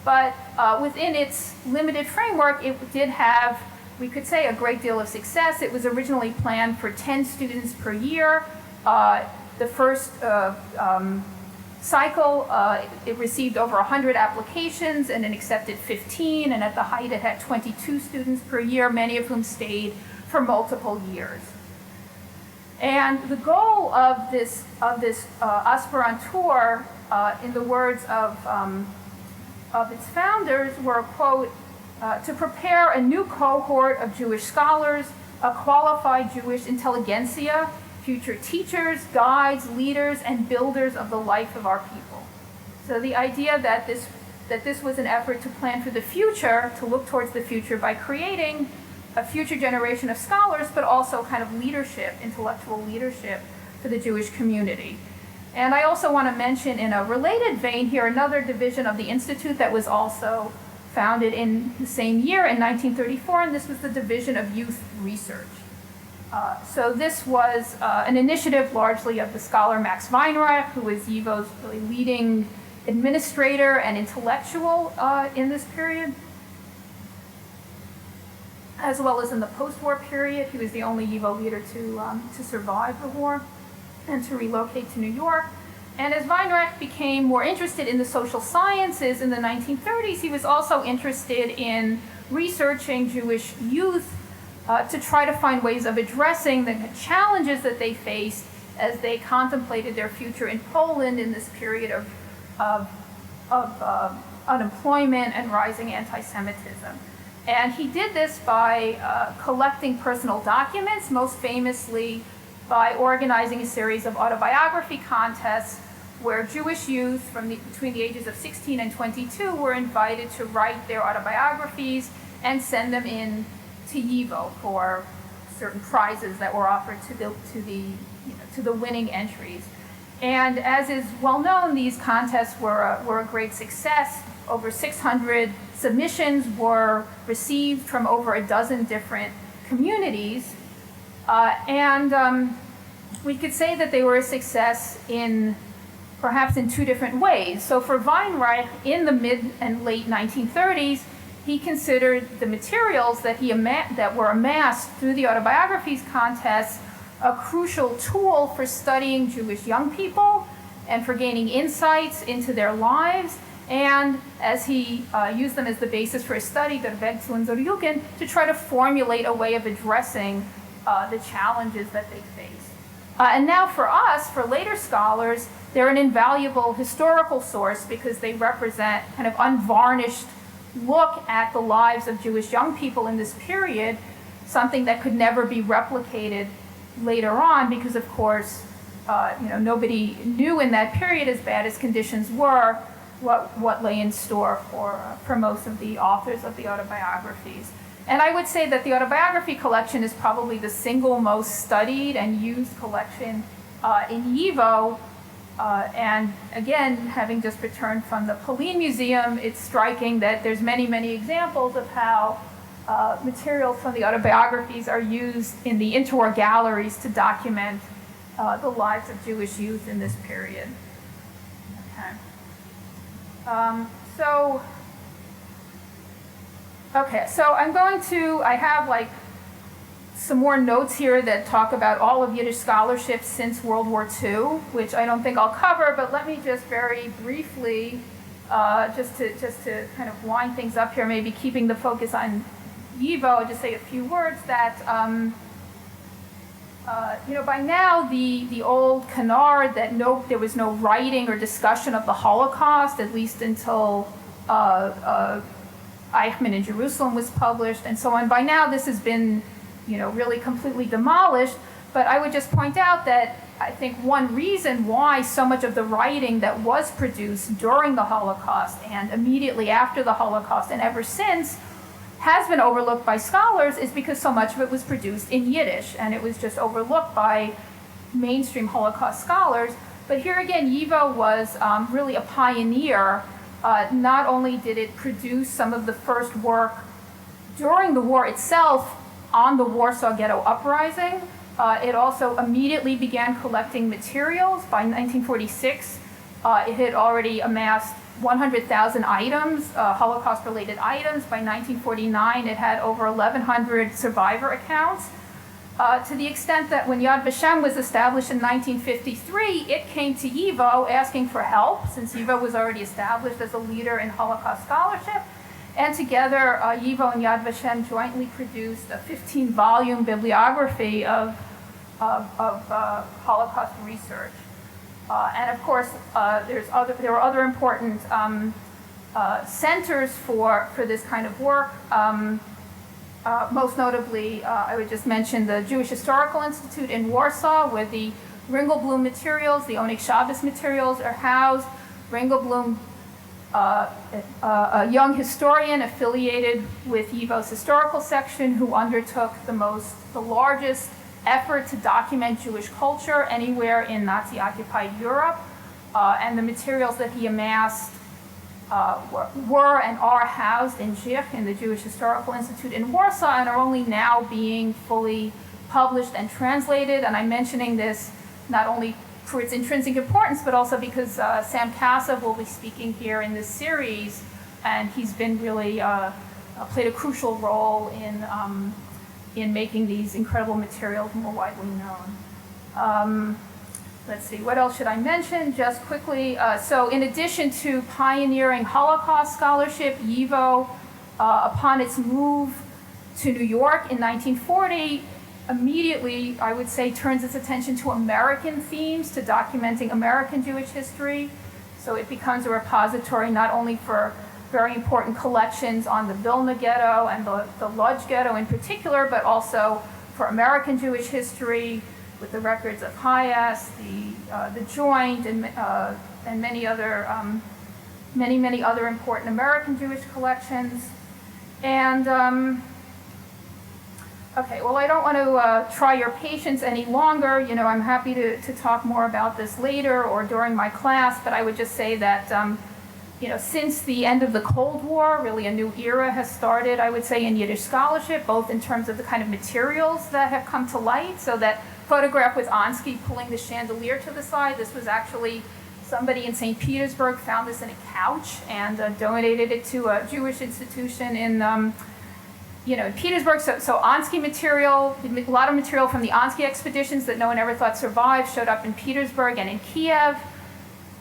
but within its limited framework, it did have, we could say, a great deal of success. It was originally planned for 10 students per year. The first cycle, it received over 100 applications and it accepted 15, and at the height it had 22 students per year, many of whom stayed for multiple years. And the goal of this Aspirantur, in the words of its founders, were, quote, to prepare a new cohort of Jewish scholars, a qualified Jewish intelligentsia, future teachers, guides, leaders, and builders of the life of our people. So the idea that this was an effort to plan for the future, to look towards the future by creating a future generation of scholars, but also kind of leadership, intellectual leadership for the Jewish community. And I also want to mention, in a related vein here, another division of the Institute that was also founded in the same year in 1934, and this was the Division of Youth Research. So this was an initiative largely of the scholar Max Weinreich, who was YIVO's really leading administrator and intellectual in this period, as well as in the post-war period. He was the only YIVO leader to survive the war and to relocate to New York. And as Weinreich became more interested in the social sciences in the 1930s, he was also interested in researching Jewish youth to try to find ways of addressing the challenges that they faced as they contemplated their future in Poland in this period of unemployment and rising anti-Semitism. And he did this by collecting personal documents, most famously by organizing a series of autobiography contests where Jewish youth between the ages of 16 and 22 were invited to write their autobiographies and send them in to YIVO for certain prizes that were offered to the winning entries. And as is well known, these contests were a great success. Over 600 submissions were received from over a dozen different communities. And we could say that they were a success perhaps in two different ways. So for Weinreich, in the mid and late 1930s, he considered the materials that were amassed through the autobiographies contests a crucial tool for studying Jewish young people and for gaining insights into their lives. And as he used them as the basis for his study, der Weg zu unserer Jugend, to try to formulate a way of addressing the challenges that they face. And now for us, for later scholars, they're an invaluable historical source because they represent kind of unvarnished look at the lives of Jewish young people in this period, something that could never be replicated later on because, of course, nobody knew in that period, as bad as conditions were, what lay in store for most of the authors of the autobiographies. And I would say that the autobiography collection is probably the single most studied and used collection in YIVO. And again, having just returned from the Polin Museum, it's striking that there's many, many examples of how materials from the autobiographies are used in the interwar galleries to document the lives of Jewish youth in this period. Okay. So I have like some more notes here that talk about all of Yiddish scholarship since World War II, which I don't think I'll cover, but let me just very briefly, just to kind of wind things up here, maybe keeping the focus on YIVO, just say a few words that, by now the old canard that there was no writing or discussion of the Holocaust, at least until Eichmann in Jerusalem was published and so on. By now this has been, really completely demolished, but I would just point out that I think one reason why so much of the writing that was produced during the Holocaust and immediately after the Holocaust and ever since has been overlooked by scholars is because so much of it was produced in Yiddish, and it was just overlooked by mainstream Holocaust scholars. But here again, YIVO was really a pioneer. Not only did it produce some of the first work during the war itself on the Warsaw Ghetto Uprising, it also immediately began collecting materials. By 1946, it had already amassed 100,000 items, Holocaust-related items. By 1949, it had over 1,100 survivor accounts, to the extent that when Yad Vashem was established in 1953, it came to YIVO asking for help, since YIVO was already established as a leader in Holocaust scholarship. And together, YIVO and Yad Vashem jointly produced a 15-volume bibliography of Holocaust research. And of course, there were other important centers for this kind of work. Most notably, I would just mention the Jewish Historical Institute in Warsaw, where the Ringelblum materials, the Oneg Shabbos materials, are housed. Ringelblum, a young historian affiliated with YIVO's historical section, who undertook the largest effort to document Jewish culture anywhere in Nazi-occupied Europe, and the materials that he amassed were and are housed in Zich, in the Jewish Historical Institute in Warsaw, and are only now being fully published and translated. And I'm mentioning this not only for its intrinsic importance, but also because Sam Kassav will be speaking here in this series, and he's been really played a crucial role in making these incredible materials more widely known. Let's see, what else should I mention? Just quickly, so in addition to pioneering Holocaust scholarship, YIVO, upon its move to New York in 1940, immediately, I would say, turns its attention to American themes, to documenting American Jewish history. So it becomes a repository not only for very important collections on the Vilna Ghetto and the Lodz Ghetto in particular, but also for American Jewish history, with the records of Hayas, the Joint, and many other important American Jewish collections. And okay, well, I don't want to try your patience any longer. I'm happy to talk more about this later or during my class, but I would just say that since the end of the Cold War, really a new era has started, I would say, in Yiddish scholarship, both in terms of the kind of materials that have come to light. So that photograph with Ansky pulling the chandelier to the side, this was actually somebody in St. Petersburg found this in a couch and donated it to a Jewish institution in Petersburg. So Ansky material, a lot of material from the Ansky expeditions that no one ever thought survived showed up in Petersburg and in Kiev.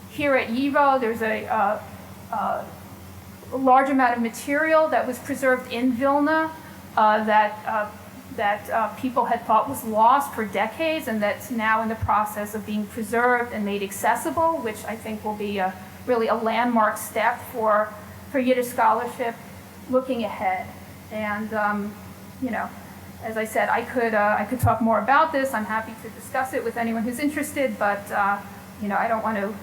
Here at YIVO, there's a large amount of material that was preserved in Vilna that that people had thought was lost for decades, and that's now in the process of being preserved and made accessible, which I think will be really a landmark step for Yiddish scholarship looking ahead. And as I said, I could talk more about this. I'm happy to discuss it with anyone who's interested, but I don't want to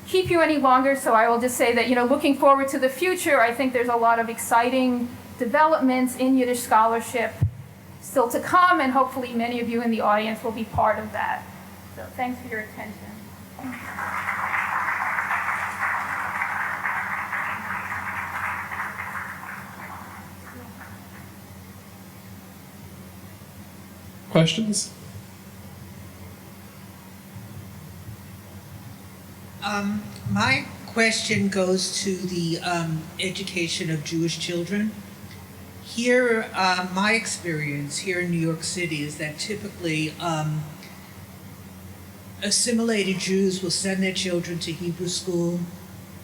keep you any longer, so I will just say that, looking forward to the future, I think there's a lot of exciting developments in Yiddish scholarship still to come, and hopefully many of you in the audience will be part of that. So thanks for your attention. Questions? My question goes to the education of Jewish children. Here, my experience here in New York City is that typically assimilated Jews will send their children to Hebrew school.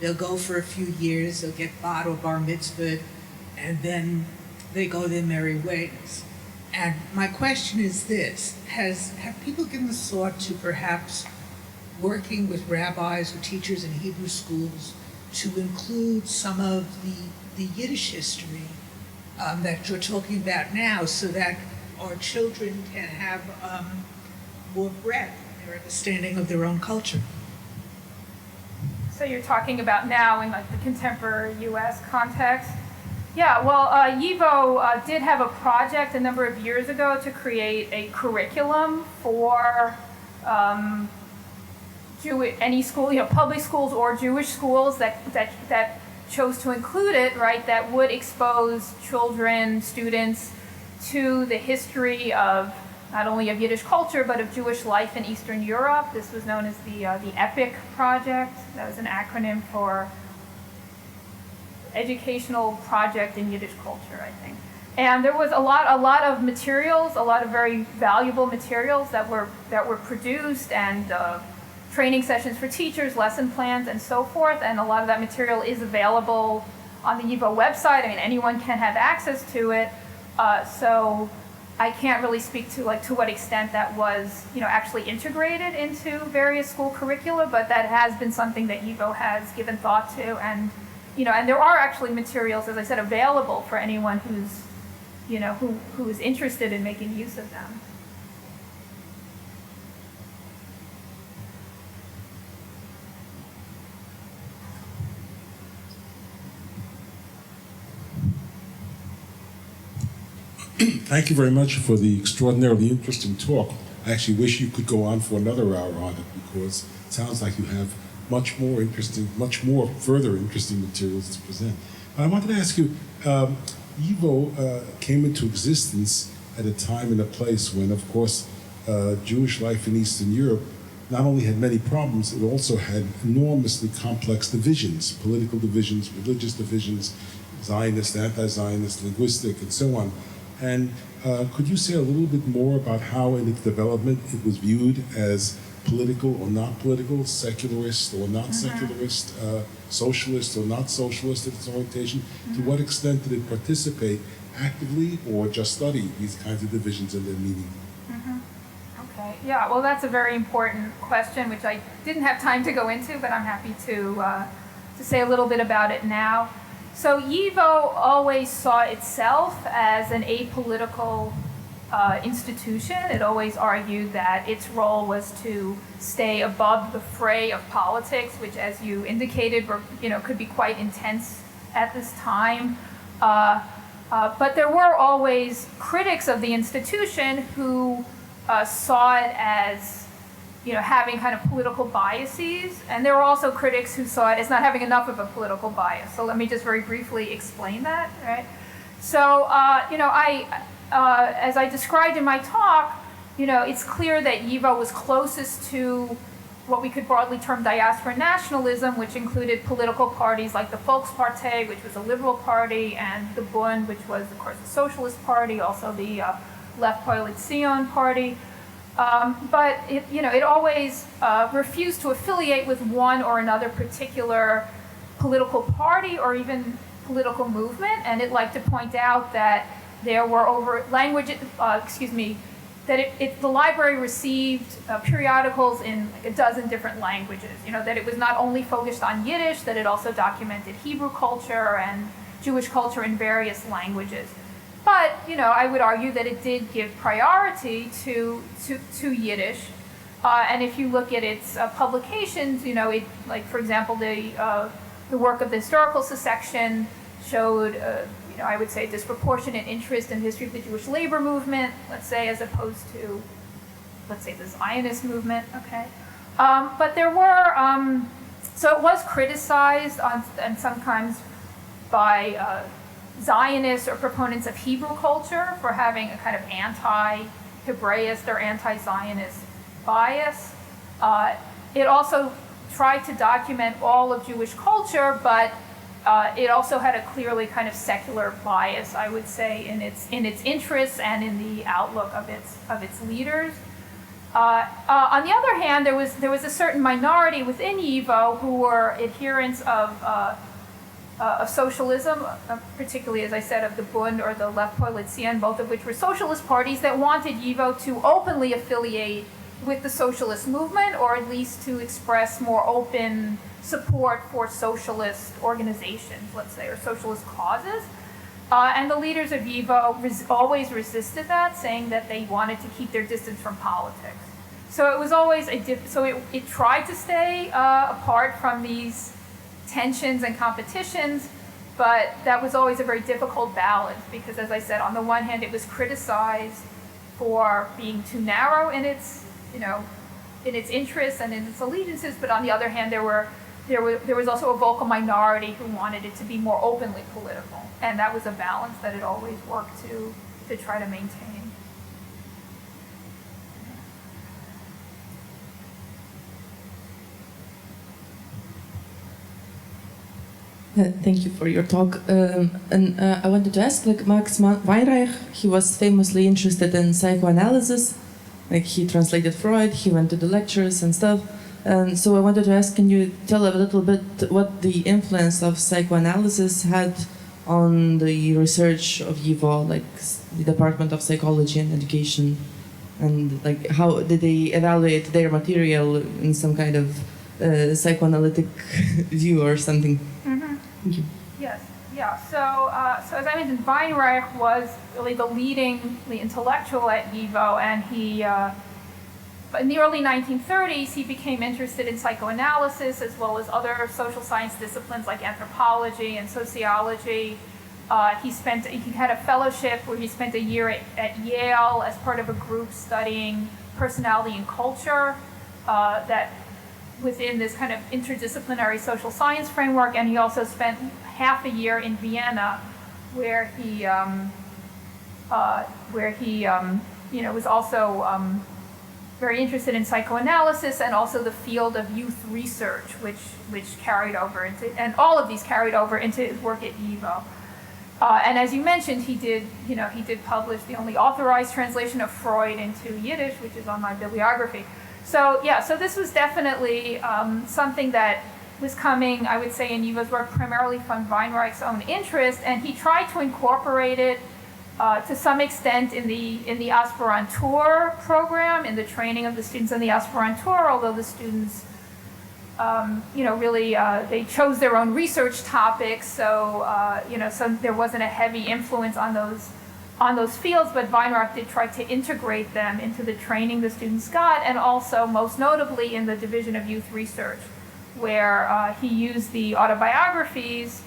They'll go for a few years, they'll get bat or bar mitzvah, and then they go their merry ways. And my question is this: have people given the thought to perhaps working with rabbis or teachers in Hebrew schools to include some of the Yiddish history that you're talking about now, so that our children can have more breadth in their understanding of their own culture? So you're talking about now in like the contemporary U.S. context? Yeah, well, YIVO did have a project a number of years ago to create a curriculum for any school, public schools or Jewish schools that chose to include it, right, that would expose children, students to the history of not only of Yiddish culture, but of Jewish life in Eastern Europe. This was known as the EPIC project. That was an acronym for Educational Project in Yiddish Culture, I think. And there was a lot of materials, a lot of very valuable materials that were produced, and training sessions for teachers, lesson plans, and so forth. And a lot of that material is available on the YIVO website. I mean, anyone can have access to it. So I can't really speak to what extent that was, actually integrated into various school curricula, but that has been something that YIVO has given thought to. And, and there are actually materials, as I said, available for anyone who's, who is interested in making use of them. Thank you very much for the extraordinarily interesting talk. I actually wish you could go on for another hour on it, because it sounds like you have much more further interesting materials to present. But I wanted to ask you, YIVO came into existence at a time and a place when, of course, Jewish life in Eastern Europe not only had many problems, it also had enormously complex divisions, political divisions, religious divisions, Zionist, anti-Zionist, linguistic, and so on. And could you say a little bit more about how in its development it was viewed as political or not political, secularist or not secularist, socialist or not socialist in its orientation? To what extent did it participate actively or just study these kinds of divisions and their meaning? Okay, yeah, well, that's a very important question, which I didn't have time to go into, but I'm happy to say a little bit about it now. So YIVO always saw itself as an apolitical institution. It always argued that its role was to stay above the fray of politics, which, as you indicated, could be quite intense at this time. But there were always critics of the institution who saw it as having kind of political biases, and there were also critics who saw it as not having enough of a political bias. So let me just very briefly explain that, right? So, as I described in my talk, it's clear that YIVO was closest to what we could broadly term diaspora nationalism, which included political parties like the Volkspartei, which was a liberal party, and the Bund, which was, of course, a socialist party, also the Left Koalition party. But it always refused to affiliate with one or another particular political party or even political movement, and it liked to point out that there were the library received periodicals in like a dozen different languages. That it was not only focused on Yiddish, that it also documented Hebrew culture and Jewish culture in various languages. But, I would argue that it did give priority to Yiddish. And if you look at its publications, for example, the work of the historical section showed, I would say, disproportionate interest in the history of the Jewish labor movement, let's say, as opposed to, let's say, the Zionist movement, okay? But there were, so it was criticized and sometimes by Zionists or proponents of Hebrew culture for having a kind of anti-Hebraist or anti-Zionist bias. It also tried to document all of Jewish culture, but it also had a clearly kind of secular bias, I would say, in its interests and in the outlook of its leaders. On the other hand, there was a certain minority within YIVO who were adherents of socialism, particularly, as I said, of the Bund or the Left Koalition, both of which were socialist parties that wanted YIVO to openly affiliate with the socialist movement, or at least to express more open support for socialist organizations, let's say, or socialist causes. And the leaders of YIVO always resisted that, saying that they wanted to keep their distance from politics. So it was always it tried to stay apart from these tensions and competitions, but that was always a very difficult balance because, as I said, on the one hand, it was criticized for being too narrow in its, in its interests and in its allegiances, but on the other hand, there was also a vocal minority who wanted it to be more openly political, and that was a balance that it always worked to try to maintain. Thank you for your talk. I wanted to ask, Max Weinreich, he was famously interested in psychoanalysis. He translated Freud, he went to the lectures and stuff. And so I wanted to ask, can you tell a little bit what the influence of psychoanalysis had on the research of YIVO, the Department of Psychology and Education, and how did they evaluate their material in some kind of psychoanalytic view or something? Mm-hmm. Thank you. Yes, yeah. So as I mentioned, Weinreich was really the leading intellectual at YIVO, and he, in the early 1930s, he became interested in psychoanalysis as well as other social science disciplines like anthropology and sociology. He had a fellowship where he spent a year at Yale as part of a group studying personality and culture that within this kind of interdisciplinary social science framework, and he also spent half a year in Vienna, where he was also very interested in psychoanalysis and also the field of youth research, which carried over into, and all of these carried over into his work at YIVO. And as you mentioned, he did publish the only authorized translation of Freud into Yiddish, which is on my bibliography. So this was definitely something that was coming, I would say, in YIVO's work primarily from Weinreich's own interest, and he tried to incorporate it to some extent in the aspirantur program, in the training of the students in the aspirantur, although the students, really they chose their own research topics, so there wasn't a heavy influence on those fields, but Weinreich did try to integrate them into the training the students got, and also most notably in the division of youth research, where he used the autobiographies,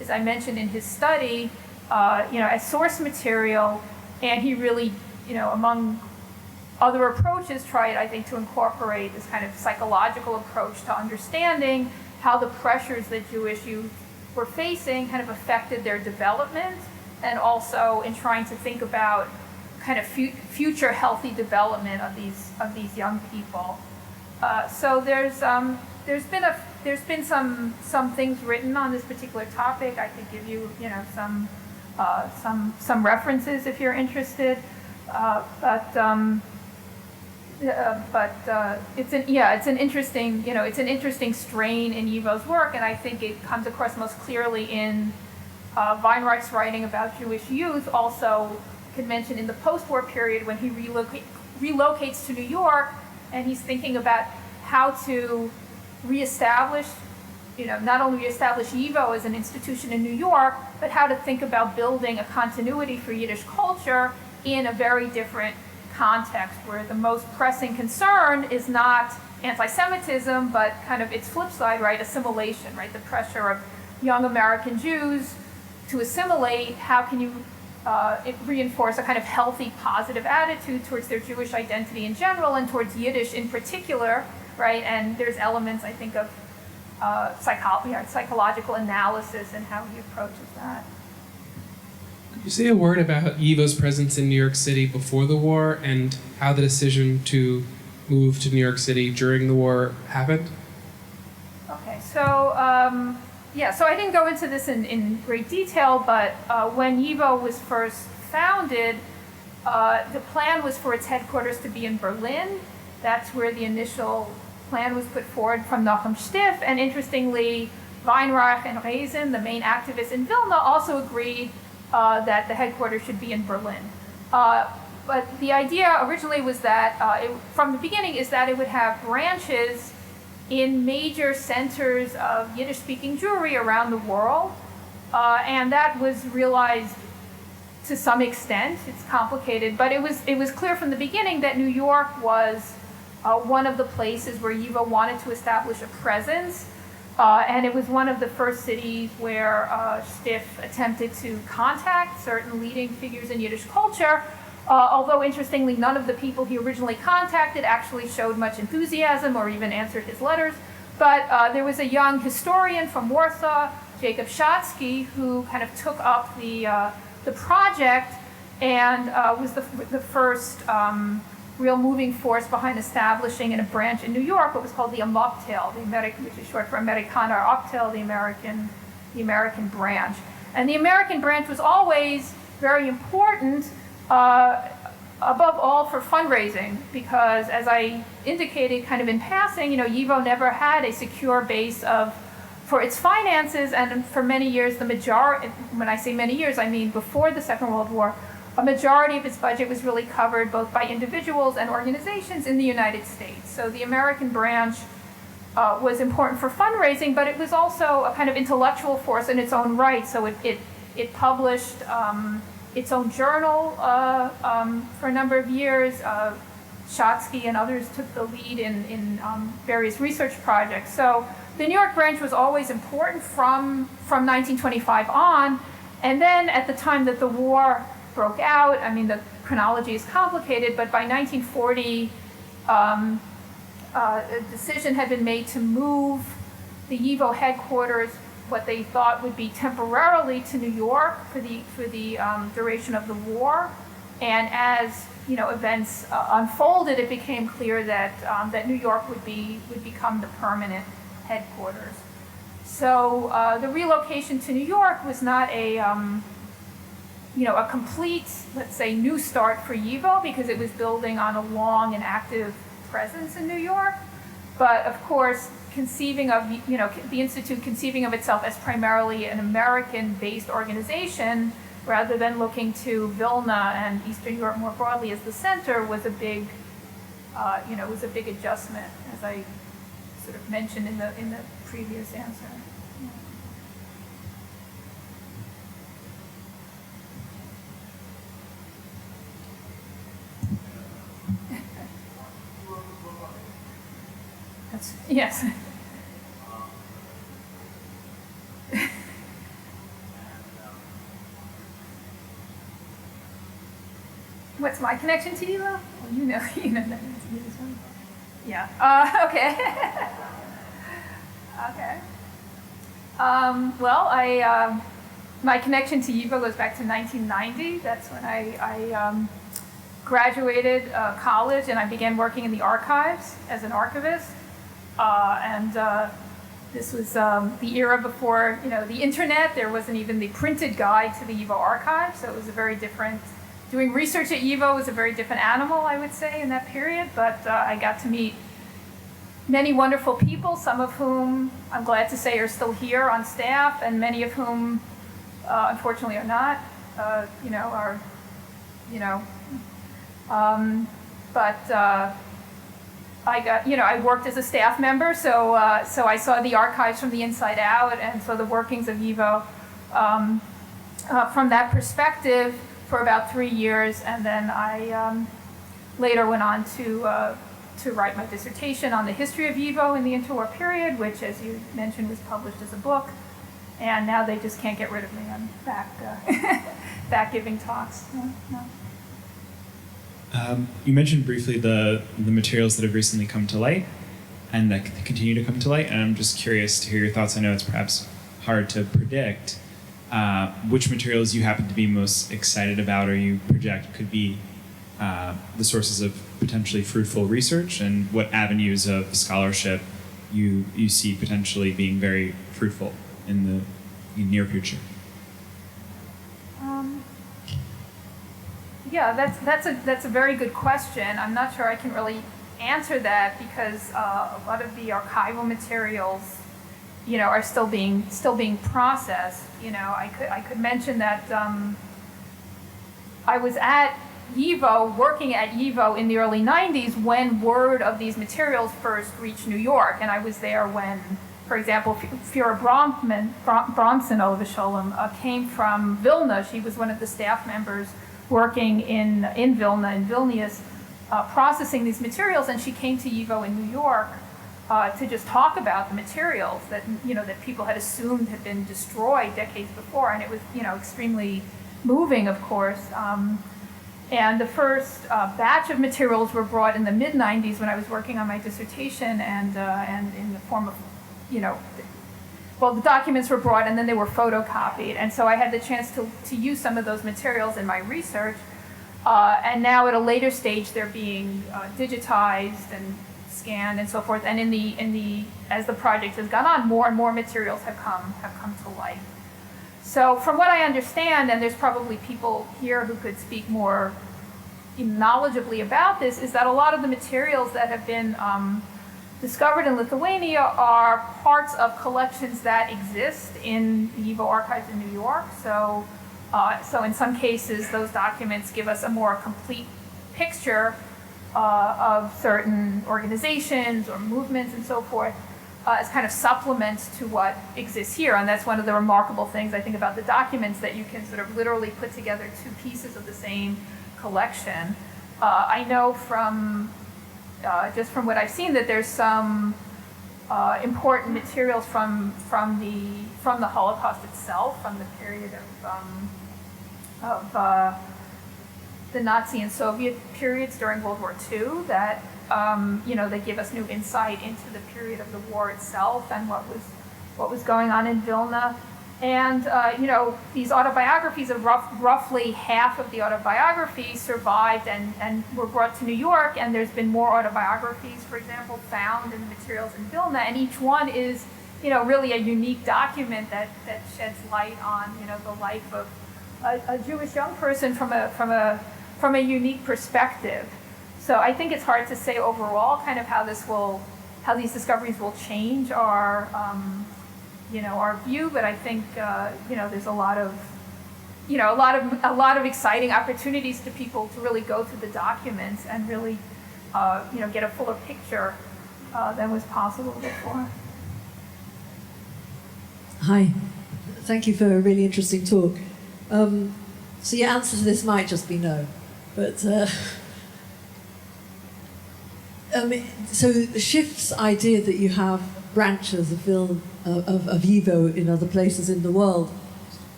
as I mentioned in his study, as source material, and he really, among other approaches, tried, I think, to incorporate this kind of psychological approach to understanding how the pressures that Jewish youth were facing kind of affected their development, and also in trying to think about kind of future healthy development of these young people. So there's been some things written on this particular topic. I could give you some references if you're interested. But it's an interesting strain in YIVO's work, and I think it comes across most clearly in Weinreich's writing about Jewish youth also could mention in the post-war period when he relocates to New York, and he's thinking about how to reestablish, not only reestablish YIVO as an institution in New York, but how to think about building a continuity for Yiddish culture in a very different context, where the most pressing concern is not anti-Semitism, but kind of its flip side, right? Assimilation, right? The pressure of young American Jews to assimilate. How can you reinforce a kind of healthy, positive attitude towards their Jewish identity in general and towards Yiddish in particular, right? And there's elements, I think, of psychological analysis and how he approaches that. Could you say a word about YIVO's presence in New York City before the war and how the decision to move to New York City during the war happened? Okay, so so I didn't go into this in great detail, but when YIVO was first founded, the plan was for its headquarters to be in Berlin. That's where the initial plan was put forward from Nachum Stiff, and interestingly, Weinreich and Reisen, the main activists in Vilna, also agreed that the headquarters should be in Berlin. But the idea originally was that, from the beginning, is that it would have branches in major centers of Yiddish-speaking Jewry around the world, and that was realized to some extent. It's complicated, but it was clear from the beginning that New York was one of the places where YIVO wanted to establish a presence, and it was one of the first cities where Stiff attempted to contact certain leading figures in Yiddish culture, although interestingly none of the people he originally contacted actually showed much enthusiasm or even answered his letters. But there was a young historian from Warsaw, Jacob Schatzky, who kind of took up the project and was the first real moving force behind establishing in a branch in New York what was called the Amoktel, which is short for Amerikaner Oktel, the American branch. And the American branch was always very important, above all for fundraising, because as I indicated kind of in passing, YIVO never had a secure base for its finances, and for many years, the majority, when I say many years, I mean before the Second World War, a majority of its budget was really covered both by individuals and organizations in the United States. So the American branch was important for fundraising, but it was also a kind of intellectual force in its own right. So it published its own journal for a number of years. Schatzky and others took the lead in various research projects. So the New York branch was always important from 1925 on. And then at the time that the war broke out, I mean, the chronology is complicated, but by 1940, a decision had been made to move the YIVO headquarters, what they thought would be temporarily, to New York for the duration of the war. And as events unfolded, it became clear that New York would become the permanent headquarters. So the relocation to New York was not a complete, let's say, new start for YIVO, because it was building on a long and active presence in New York. But of course, conceiving of, the Institute conceiving of itself as primarily an American-based organization, rather than looking to Vilna and Eastern Europe more broadly as the center, was a big, was a big adjustment, as I sort of mentioned in the previous answer. Yes. What's my connection to YIVO? Well, you know that is one. Yeah. Okay. Okay. Well, my connection to YIVO goes back to 1990. That's when I graduated college, and I began working in the archives as an archivist. This was the era before, the internet. There wasn't even the printed guide to the YIVO archive, so it was a very different. Doing research at YIVO was a very different animal, I would say, in that period. But I got to meet many wonderful people, some of whom I'm glad to say are still here on staff, and many of whom unfortunately are not, are, but I worked as a staff member, so I saw the archives from the inside out, and so the workings of YIVO from that perspective for about 3 years, and then I later went on to write my dissertation on the history of YIVO in the interwar period, which, as you mentioned, was published as a book, and now they just can't get rid of me. I'm back giving talks. No. You mentioned briefly the materials that have recently come to light and that continue to come to light, and I'm just curious to hear your thoughts. I know it's perhaps hard to predict which materials you happen to be most excited about or you project could be the sources of potentially fruitful research, and what avenues of scholarship you see potentially being very fruitful in the near future. Yeah, that's a very good question. I'm not sure I can really answer that because a lot of the archival materials, are still being processed. I could mention that I was at YIVO, working at YIVO in the early 90s when word of these materials first reached New York, and I was there when, for example, Führer Bromson Oliver Sholem came from Vilna. She was one of the staff members working in Vilna, in Vilnius, processing these materials, and she came to YIVO in New York to just talk about the materials that that people had assumed had been destroyed decades before, and it was extremely moving, of course. And the first batch of materials were brought in the mid-90s when I was working on my dissertation, and in the form of the documents were brought and then they were photocopied, and so I had the chance to use some of those materials in my research. And now at a later stage, they're being digitized and scanned and so forth. And as the project has gone on, more and more materials have come to light. So from what I understand, and there's probably people here who could speak more knowledgeably about this, is that a lot of the materials that have been discovered in Lithuania are parts of collections that exist in the YIVO archives in New York. So in some cases, those documents give us a more complete picture of certain organizations or movements and so forth as kind of supplements to what exists here. And that's one of the remarkable things, I think, about the documents, that you can sort of literally put together two pieces of the same collection. I know from just from what I've seen that there's some important materials from the Holocaust itself, from the period of the Nazi and Soviet periods during World War II, that that give us new insight into the period of the war itself and what was going on in Vilna. And these autobiographies of roughly half of the autobiographies survived and were brought to New York, and there's been more autobiographies, for example, found in the materials in Vilna, and each one is really a unique document that sheds light on the life of a Jewish young person from a unique perspective. So I think it's hard to say overall kind of how these discoveries will change our view, but I think there's a lot of exciting opportunities to people to really go through the documents and really get a fuller picture than was possible before. Hi, thank you for a really interesting talk. So your answer to this might just be no, but so Schiff's idea that you have branches of YIVO in other places in the world,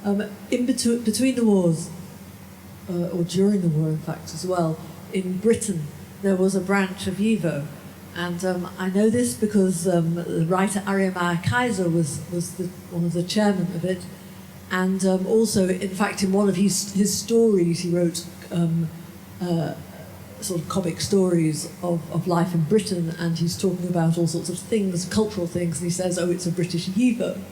between the wars, or during the war, in fact, as well, in Britain, there was a branch of YIVO. And I know this because the writer Aryeh Meir Kaiser was one of the chairmen of it. And also, in fact, in one of his stories, he wrote sort of comic stories of life in Britain, and he's talking about all sorts of things, cultural things, and he says, oh, it's a British YIVO.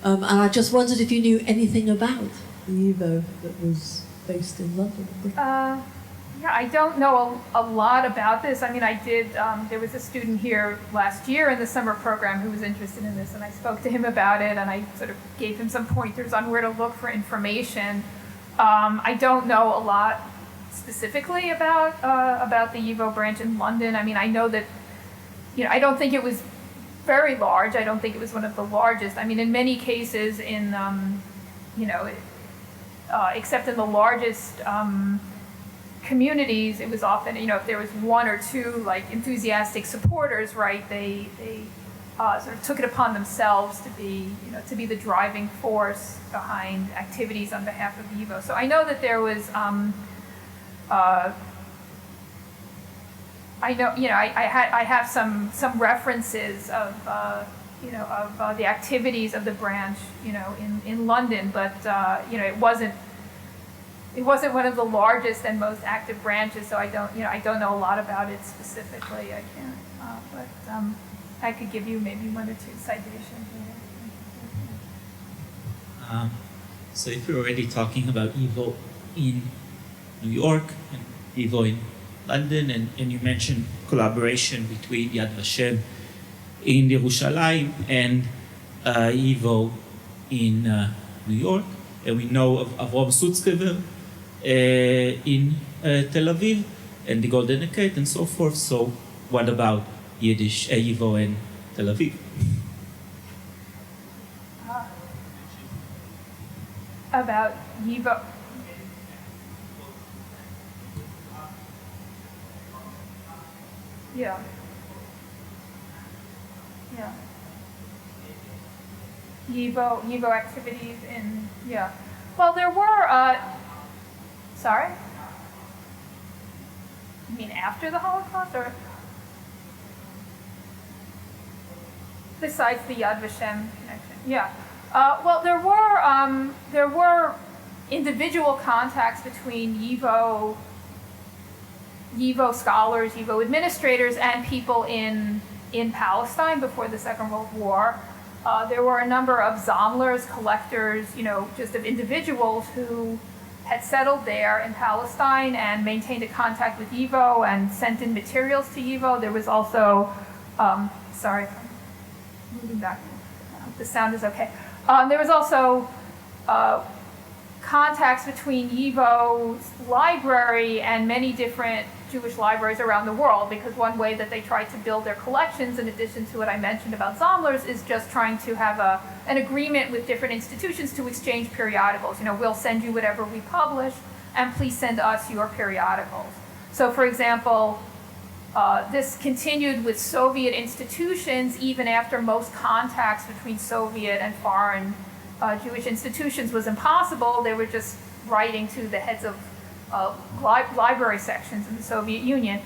And I just wondered if you knew anything about the YIVO that was based in London or Britain. Yeah, I don't know a lot about this. I mean, I did, there was a student here last year in the summer program who was interested in this, and I spoke to him about it, and I sort of gave him some pointers on where to look for information. I don't know a lot specifically about the YIVO branch in London. I mean, I know that, you know, I don't think it was very large. I don't think it was one of the largest. I mean, in many cases in, you know, except in the largest communities, it was often, you know, if there was one or two like enthusiastic supporters, right, they sort of took it upon themselves to be, you know, to be the driving force behind activities on behalf of YIVO. So I know that there was, I know, you know, I have some references of, you know, of the activities of the branch, you know, in London, but you know, it wasn't one of the largest and most active branches, so I don't know a lot about it specifically. I can't, but I could give you maybe one or two citations. So if we're already talking about YIVO in New York and YIVO in London, and you mentioned collaboration between Yad Vashem in Yerushalayim and YIVO in New York, and we know of Avram Sutzkever in Tel Aviv, and the Golden Decade and so forth. So what about Yiddish YIVO in Tel Aviv? About YIVO. Yeah. Yeah. YIVO activities in, yeah. Well, there were, sorry? You mean after the Holocaust, or? Besides the Yad Vashem connection, yeah. Well, there were individual contacts between YIVO scholars, YIVO administrators, and people in Palestine before the Second World War. There were a number of Zomlers, collectors, you know, just of individuals who had settled there in Palestine and maintained a contact with YIVO and sent in materials to YIVO. There was also, sorry if I'm moving back, I hope the sound is okay. There was also contacts between YIVO's library and many different Jewish libraries around the world, because one way that they tried to build their collections, in addition to what I mentioned about Zomlers, is just trying to have an agreement with different institutions to exchange periodicals. You know, we'll send you whatever we publish, and please send us your periodicals. So, for example, this continued with Soviet institutions even after most contacts between Soviet and foreign Jewish institutions was impossible. They were just writing to the heads of library sections in the Soviet Union.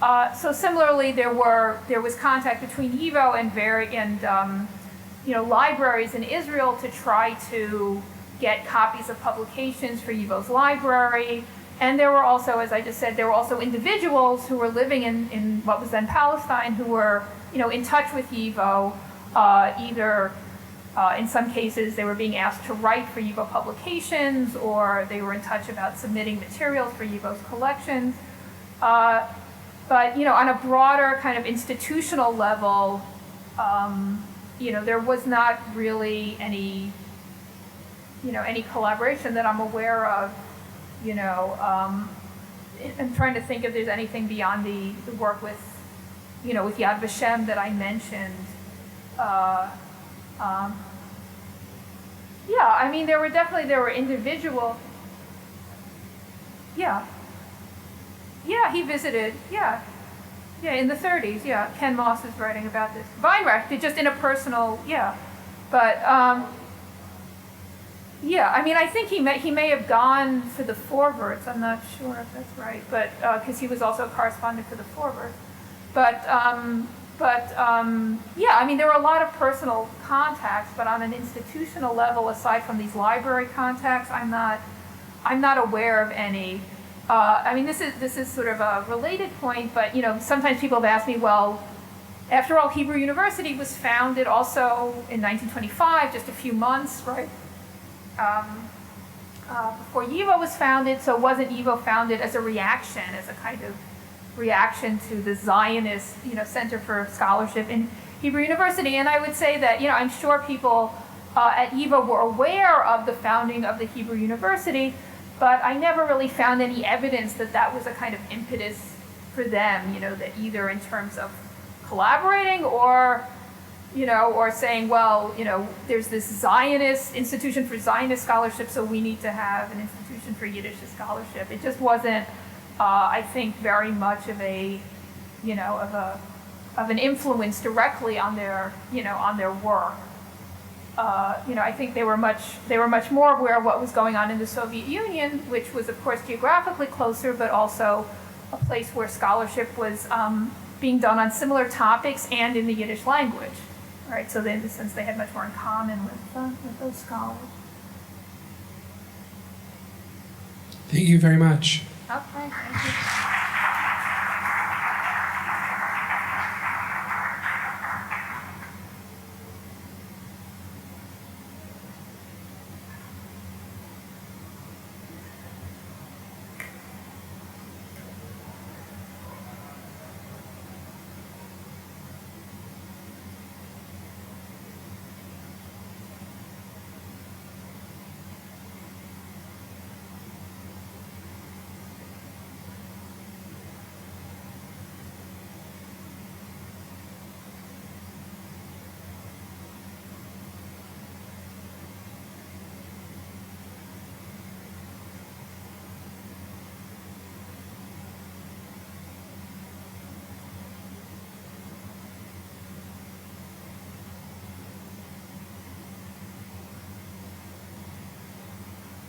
So similarly, there was contact between YIVO and you know, libraries in Israel to try to get copies of publications for YIVO's library. And there were also, as I just said, there were also individuals who were living in what was then Palestine who were, you know, in touch with YIVO, either in some cases they were being asked to write for YIVO publications, or they were in touch about submitting materials for YIVO's collections. But, you know, on a broader kind of institutional level, you know, there was not really any, you know, any collaboration that I'm aware of. You know, I'm trying to think if there's anything beyond the work with, you know, with Yad Vashem that I mentioned. Yeah, I mean, there were individual. Yeah. Yeah, he visited. Yeah. Yeah, in the 30s. Yeah, Ken Moss is writing about this. Weinreich, just in a personal. Yeah, but. Yeah, I mean, I think he may have gone for the Forverts. I'm not sure if that's right, but because he was also a correspondent for the Forverts. But yeah, I mean, there were a lot of personal contacts, but on an institutional level, aside from these library contacts, I'm not aware of any. I mean, this is sort of a related point, but you know, sometimes people have asked me, well, after all, Hebrew University was founded also in 1925, just a few months, right? before YIVO was founded, so wasn't YIVO founded as a reaction, as a kind of reaction to the Zionist, Center for Scholarship in Hebrew University. And I would say that, I'm sure people at YIVO were aware of the founding of the Hebrew University, but I never really found any evidence that that was a kind of impetus for them, that either in terms of collaborating or saying, well, there's this Zionist institution for Zionist scholarship, so we need to have an institution for Yiddish scholarship. It just wasn't, I think, very much of a, of an influence directly on their, on their work. I think they were much more aware of what was going on in the Soviet Union, which was, of course, geographically closer, but also a place where scholarship was being done on similar topics and in the Yiddish language. Right, so in a sense, they had much more in common with those scholars. Thank you very much. Okay, thank you.